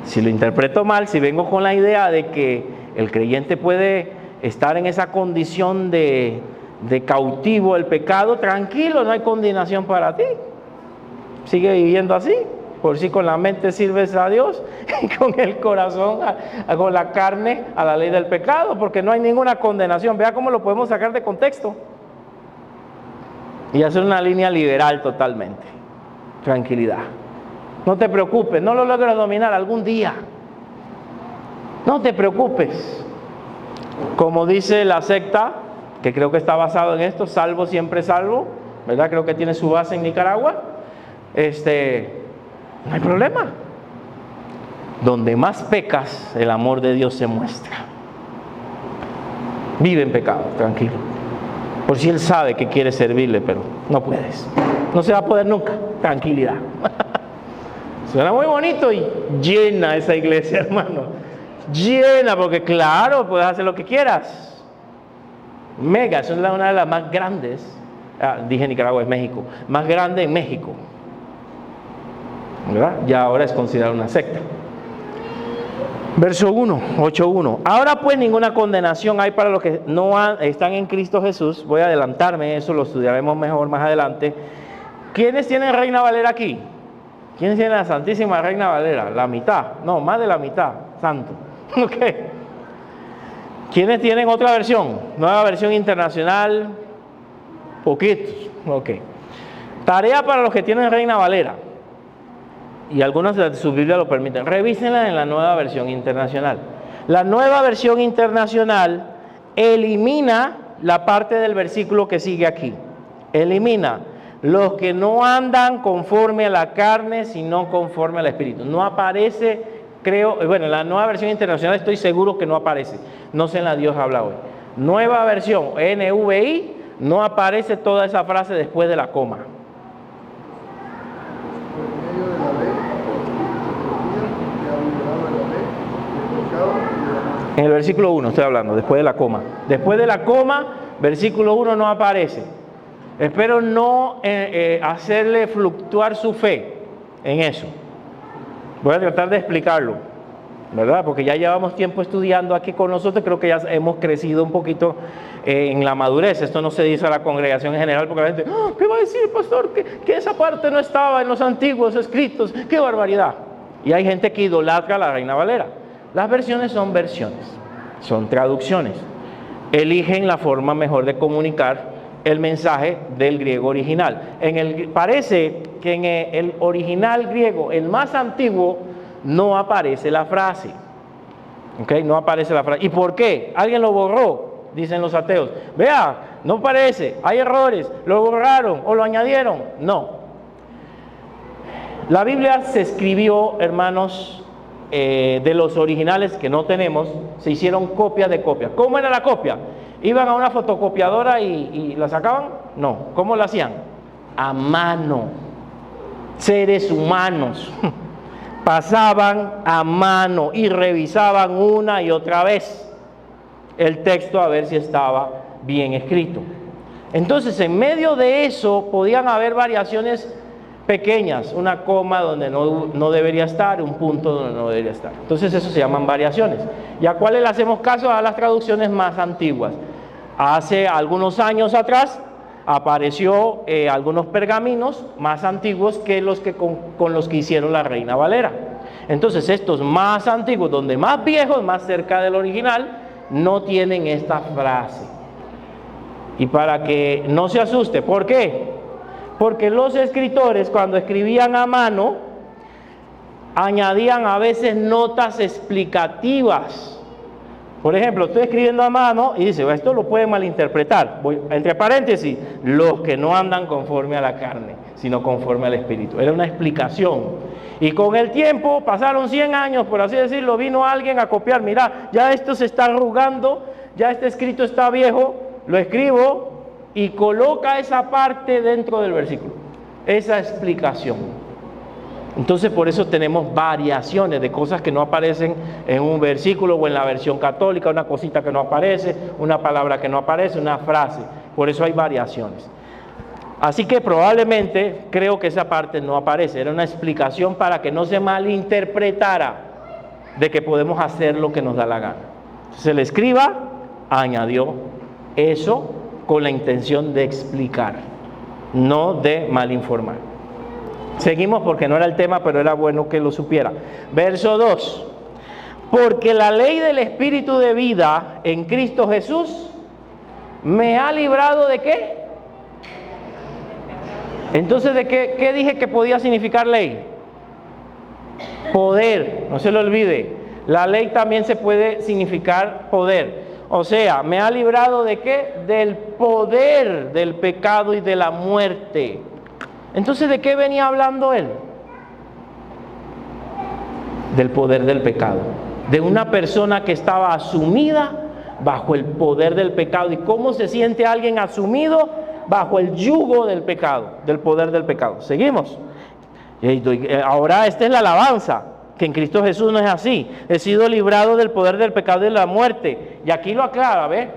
si lo interpreto mal, si vengo con la idea de que el creyente puede estar en esa condición de cautivo del pecado, tranquilo, no hay condenación para ti. Sigue viviendo así, por si con la mente sirves a Dios y con el corazón, con la carne, a la ley del pecado, porque no hay ninguna condenación. Vea cómo lo podemos sacar de contexto y hacer una línea liberal totalmente. Tranquilidad. No te preocupes, no lo logres dominar algún día. No te preocupes. Como dice la secta, que creo que está basado en esto, salvo siempre salvo, ¿verdad? Creo que tiene su base en Nicaragua. No hay problema. Donde más pecas, el amor de Dios se muestra. Vive en pecado, tranquilo. Por si Él sabe que quiere servirle, pero no puedes. No se va a poder nunca. Tranquilidad. Suena muy bonito y llena esa iglesia, hermano. Llena, porque claro, puedes hacer lo que quieras. Mega, es una de las más grandes. Dije Nicaragua, es México. Más grande en México, ¿verdad? Ya ahora es considerada una secta. Verso 1, 8:1. Ahora pues ninguna condenación hay para los que no están en Cristo Jesús. Voy a adelantarme, eso lo estudiaremos mejor más adelante. ¿Quiénes tienen Reina Valera aquí? ¿Quiénes tienen la Santísima Reina Valera? La mitad, no, más de la mitad, santo. Ok. ¿Quiénes tienen otra versión? Nueva versión internacional, poquitos. Ok. Tarea para los que tienen Reina Valera. Y algunas de sus Biblias lo permiten. Revísenla en la nueva versión internacional. La nueva versión internacional elimina la parte del versículo que sigue aquí. Elimina los que no andan conforme a la carne, sino conforme al Espíritu. No aparece, creo, bueno, en la nueva versión internacional estoy seguro que no aparece. No sé en la Dios habla hoy. Nueva versión, NVI, no aparece toda esa frase después de la coma. En el versículo 1 estoy hablando, después de la coma. Después de la coma, versículo 1 no aparece. Espero no hacerle fluctuar su fe en eso. Voy a tratar de explicarlo, ¿verdad? Porque ya llevamos tiempo estudiando aquí con nosotros, creo que ya hemos crecido un poquito en la madurez. Esto no se dice a la congregación en general, porque la gente, ¿qué va a decir, pastor? Que esa parte no estaba en los antiguos escritos. ¡Qué barbaridad! Y hay gente que idolatra a la Reina Valera. Las versiones son versiones, son traducciones. Eligen la forma mejor de comunicar el mensaje del griego original. Parece que en el original griego, el más antiguo, no aparece la frase. ¿Ok? No aparece la frase. ¿Y por qué? ¿Alguien lo borró? Dicen los ateos. Vea, no aparece, hay errores, lo borraron o lo añadieron. No. La Biblia se escribió, hermanos, de los originales que no tenemos, se hicieron copias de copias. ¿Cómo era la copia? ¿Iban a una fotocopiadora y la sacaban? No. ¿Cómo la hacían? A mano. Seres humanos. Pasaban a mano y revisaban una y otra vez el texto a ver si estaba bien escrito. Entonces, en medio de eso podían haber variaciones pequeñas, una coma donde no debería estar, un punto donde no debería estar. Entonces eso se llaman variaciones. ¿Y a cuáles le hacemos caso? A las traducciones más antiguas. Hace algunos años atrás apareció algunos pergaminos más antiguos que los que con los que hicieron la Reina Valera. Entonces estos más antiguos, donde más viejos, más cerca del original, no tienen esta frase. Y para que no se asuste, ¿por qué? Porque los escritores, cuando escribían a mano, añadían a veces notas explicativas. Por ejemplo, estoy escribiendo a mano y dice, esto lo pueden malinterpretar. Voy, entre paréntesis, los que no andan conforme a la carne, sino conforme al Espíritu. Era una explicación. Y con el tiempo, pasaron 100 años, por así decirlo, vino alguien a copiar. Mira, ya esto se está arrugando, ya este escrito está viejo, lo escribo y coloca esa parte dentro del versículo. Esa explicación. Entonces por eso tenemos variaciones de cosas que no aparecen en un versículo o en la versión católica, una cosita que no aparece, una palabra que no aparece, una frase. Por eso hay variaciones. Así que probablemente creo que esa parte no aparece. Era una explicación para que no se malinterpretara de que podemos hacer lo que nos da la gana. Entonces el escriba añadió eso con la intención de explicar, no de malinformar. Seguimos porque no era el tema, pero era bueno que lo supiera. Verso 2. Porque la ley del Espíritu de vida en Cristo Jesús me ha librado ¿de qué? Entonces, ¿de qué dije que podía significar ley? Poder, no se lo olvide. La ley también se puede significar poder. O sea, me ha librado ¿de qué? Del poder del pecado y de la muerte. Entonces, ¿de qué venía hablando él? Del poder del pecado. De una persona que estaba asumida bajo el poder del pecado. ¿Y cómo se siente alguien asumido bajo el yugo del pecado, del poder del pecado? Seguimos. Ahora esta es la alabanza, que en Cristo Jesús no es así. He sido librado del poder del pecado y de la muerte. Y aquí lo aclara, ¿ve?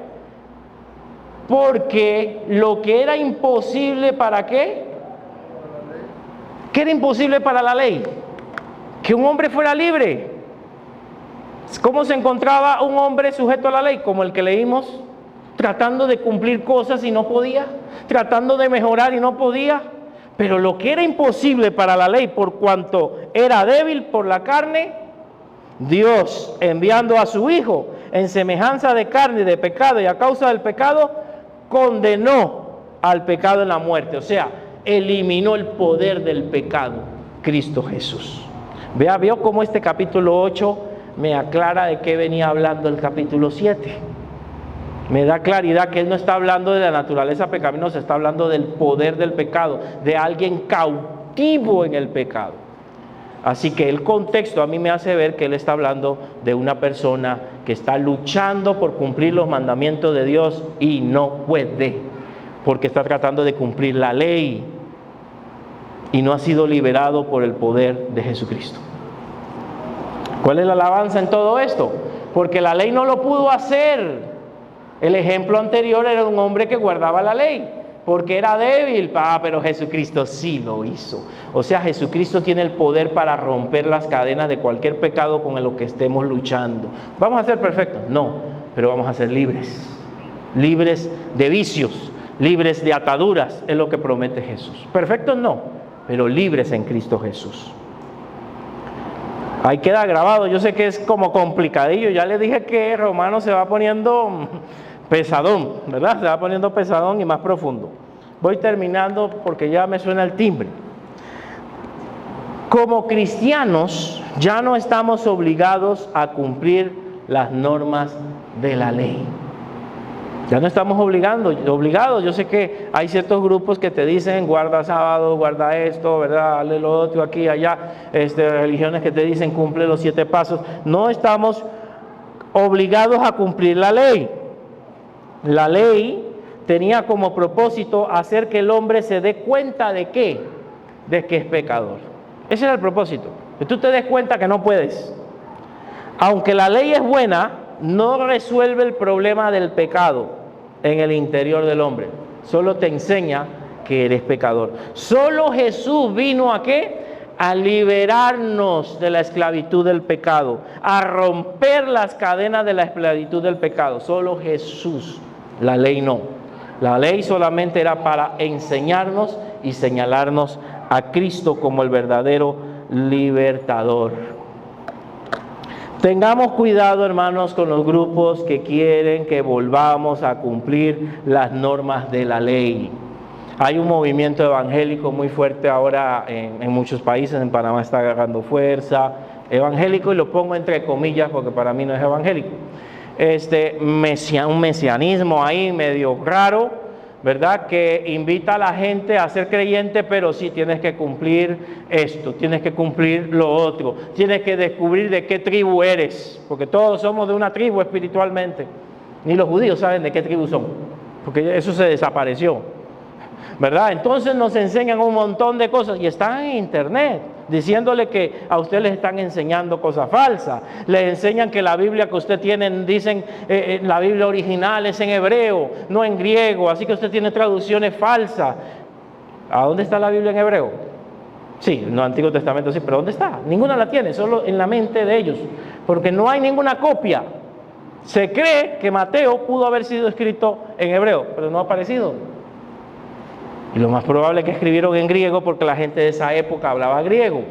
Porque lo que era imposible, ¿para qué? ¿Qué era imposible para la ley? Que un hombre fuera libre. ¿Cómo se encontraba un hombre sujeto a la ley? Como el que leímos, tratando de cumplir cosas y no podía, tratando de mejorar y no podía. Pero lo que era imposible para la ley, por cuanto era débil por la carne, Dios, enviando a su Hijo en semejanza de carne y de pecado, y a causa del pecado, condenó al pecado en la muerte. O sea, eliminó el poder del pecado, Cristo Jesús. Veo cómo este capítulo 8 me aclara de qué venía hablando el capítulo 7. Me da claridad que él no está hablando de la naturaleza pecaminosa, está hablando del poder del pecado, de alguien cautivo en el pecado. Así que el contexto a mí me hace ver que él está hablando de una persona que está luchando por cumplir los mandamientos de Dios y no puede, porque está tratando de cumplir la ley y no ha sido liberado por el poder de Jesucristo. ¿Cuál es la alabanza en todo esto? Porque la ley no lo pudo hacer. El ejemplo anterior era un hombre que guardaba la ley, porque era débil, pero Jesucristo sí lo hizo. O sea, Jesucristo tiene el poder para romper las cadenas de cualquier pecado con el que estemos luchando. ¿Vamos a ser perfectos? No, pero vamos a ser libres. Libres de vicios, libres de ataduras, es lo que promete Jesús. Perfectos no, pero libres en Cristo Jesús. Ahí queda grabado. Yo sé que es como complicadillo. Ya les dije que Romanos se va poniendo pesadón, ¿verdad? Se va poniendo pesadón y más profundo. Voy terminando porque ya me suena el timbre. Como cristianos ya no estamos obligados a cumplir las normas de la ley. Ya no estamos obligados. Yo sé que hay ciertos grupos que te dicen guarda sábado, guarda esto, ¿verdad? Hazle lo otro aquí, allá. Religiones que te dicen cumple los 7 pasos. No estamos obligados a cumplir la ley. La ley tenía como propósito hacer que el hombre se dé cuenta de ¿qué? De que es pecador. Ese era el propósito. Que tú te des cuenta que no puedes. Aunque la ley es buena, no resuelve el problema del pecado en el interior del hombre. Solo te enseña que eres pecador. Solo Jesús vino ¿a qué? A liberarnos de la esclavitud del pecado, a romper las cadenas de la esclavitud del pecado. Solo Jesús, la ley no. La ley solamente era para enseñarnos y señalarnos a Cristo como el verdadero libertador. Tengamos cuidado, hermanos, con los grupos que quieren que volvamos a cumplir las normas de la ley. Hay un movimiento evangélico muy fuerte ahora en muchos países. En Panamá está agarrando fuerza. Evangélico, y lo pongo entre comillas porque para mí no es evangélico. Un mesianismo ahí medio raro, ¿verdad? Que invita a la gente a ser creyente, pero sí tienes que cumplir esto, tienes que cumplir lo otro, tienes que descubrir de qué tribu eres, porque todos somos de una tribu espiritualmente. Ni los judíos saben de qué tribu son, porque eso se desapareció, ¿verdad? Entonces nos enseñan un montón de cosas y están en internet, diciéndole que a usted les están enseñando cosas falsas. Les enseñan que la Biblia que usted tiene, dicen la Biblia original es en hebreo, no en griego, así que usted tiene traducciones falsas. ¿A dónde está la Biblia en hebreo? Sí, en el Antiguo Testamento sí, pero ¿dónde está? Ninguna la tiene, solo en la mente de ellos, porque no hay ninguna copia. Se cree que Mateo pudo haber sido escrito en hebreo, pero no ha aparecido. Y lo más probable es que escribieron en griego porque la gente de esa época hablaba griego.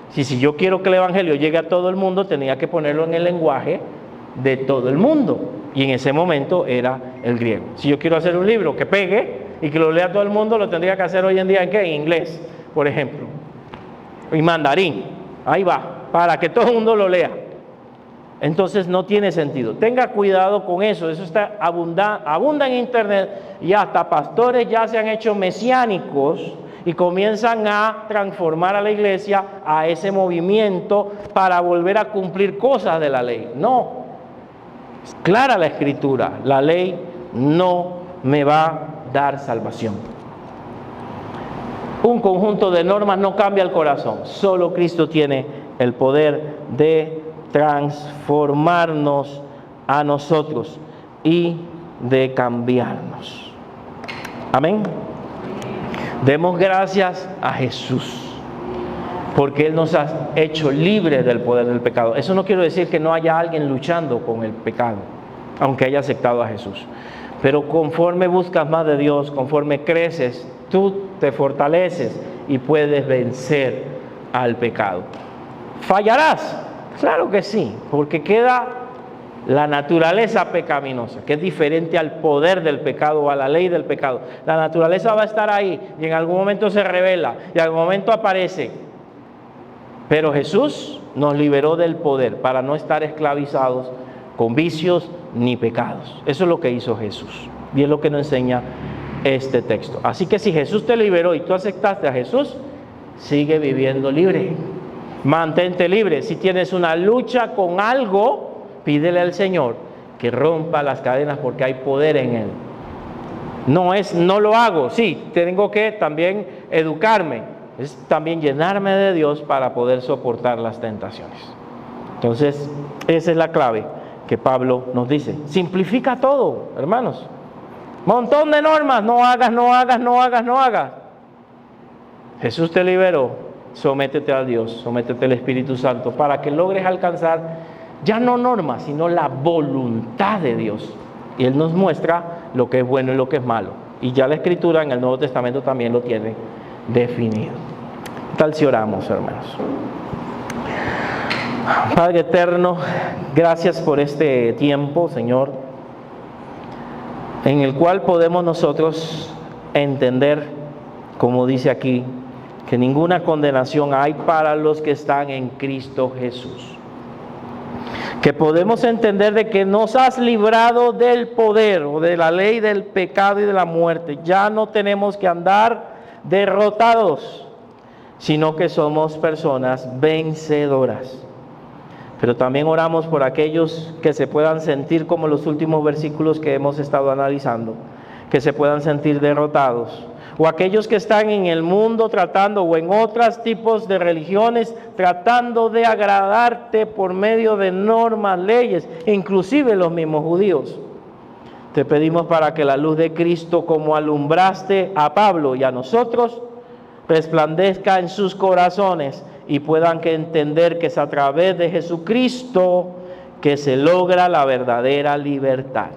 Si yo quiero que el evangelio llegue a todo el mundo, tenía que ponerlo en el lenguaje de todo el mundo. Y en ese momento era el griego. Si yo quiero hacer un libro que pegue y que lo lea todo el mundo, lo tendría que hacer hoy en día ¿en qué? En inglés, por ejemplo. Y mandarín. Ahí va, para que todo el mundo lo lea. Entonces no tiene sentido. Tenga cuidado con eso. Eso está abunda en internet y hasta pastores ya se han hecho mesiánicos y comienzan a transformar a la iglesia a ese movimiento para volver a cumplir cosas de la ley. No. Es clara la escritura. La ley no me va a dar salvación. Un conjunto de normas no cambia el corazón. Solo Cristo tiene el poder de transformarnos a nosotros y de cambiarnos. Amén. Demos gracias a Jesús porque Él nos ha hecho libres del poder del pecado. Eso no quiere decir que no haya alguien luchando con el pecado, aunque haya aceptado a Jesús. Pero conforme buscas más de Dios, conforme creces, tú te fortaleces y puedes vencer al pecado. ¿Fallarás? Claro que sí, porque queda la naturaleza pecaminosa, que es diferente al poder del pecado o a la ley del pecado. La naturaleza va a estar ahí y en algún momento se revela y en algún momento aparece. Pero Jesús nos liberó del poder para no estar esclavizados con vicios ni pecados. Eso es lo que hizo Jesús y es lo que nos enseña este texto. Así que si Jesús te liberó y tú aceptaste a Jesús, sigue viviendo libre. Mantente libre. Si tienes una lucha con algo, pídele al Señor que rompa las cadenas porque hay poder en Él. No lo hago. Sí, tengo que también educarme. Es también llenarme de Dios para poder soportar las tentaciones. Entonces, esa es la clave que Pablo nos dice. Simplifica todo, hermanos. Montón de normas. No hagas, no hagas, no hagas, no hagas. Jesús te liberó. Sométete a Dios, sométete al Espíritu Santo para que logres alcanzar ya no normas, sino la voluntad de Dios. Y Él nos muestra lo que es bueno y lo que es malo. Y ya la Escritura en el Nuevo Testamento también lo tiene definido. ¿Qué tal si oramos, hermanos? Padre eterno, gracias por este tiempo, Señor, en el cual podemos nosotros entender, como dice aquí, que ninguna condenación hay para los que están en Cristo Jesús. Que podemos entender de que nos has librado del poder o de la ley del pecado y de la muerte. Ya no tenemos que andar derrotados, sino que somos personas vencedoras. Pero también oramos por aquellos que se puedan sentir como los últimos versículos que hemos estado analizando, que se puedan sentir derrotados. O aquellos que están en el mundo tratando, o en otros tipos de religiones, tratando de agradarte por medio de normas, leyes, inclusive los mismos judíos. Te pedimos para que la luz de Cristo, como alumbraste a Pablo y a nosotros, resplandezca en sus corazones y puedan entender que es a través de Jesucristo que se logra la verdadera libertad.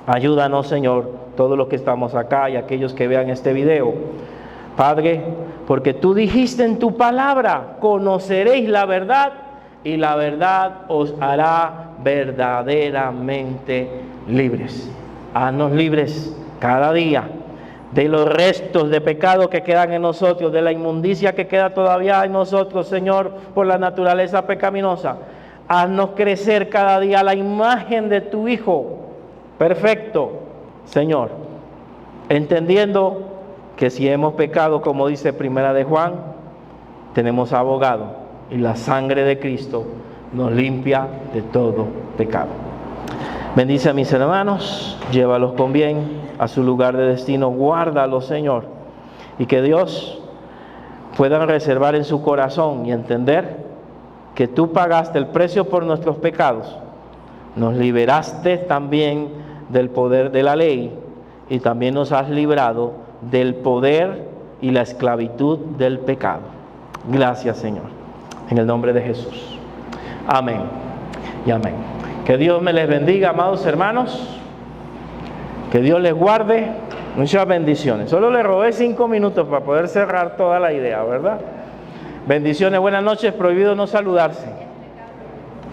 Ayúdanos, Señor, todos los que estamos acá y aquellos que vean este video. Padre, porque tú dijiste en tu palabra, conoceréis la verdad y la verdad os hará verdaderamente libres. Haznos libres cada día de los restos de pecado que quedan en nosotros, de la inmundicia que queda todavía en nosotros, Señor, por la naturaleza pecaminosa. Haznos crecer cada día a la imagen de tu Hijo perfecto, Señor, entendiendo que si hemos pecado, como dice Primera de Juan, tenemos abogado, y la sangre de Cristo nos limpia de todo pecado. Bendice a mis hermanos, llévalos con bien a su lugar de destino, guárdalos, Señor, y que Dios puedan reservar en su corazón y entender que tú pagaste el precio por nuestros pecados, nos liberaste también del poder de la ley y también nos has librado del poder y la esclavitud del pecado. Gracias, Señor, en el nombre de Jesús. Amén y amén. Que Dios me les bendiga, amados hermanos. Que Dios les guarde. Muchas bendiciones. Solo le robé 5 minutos para poder cerrar toda la idea, ¿verdad? Bendiciones, buenas noches. Prohibido no saludarse.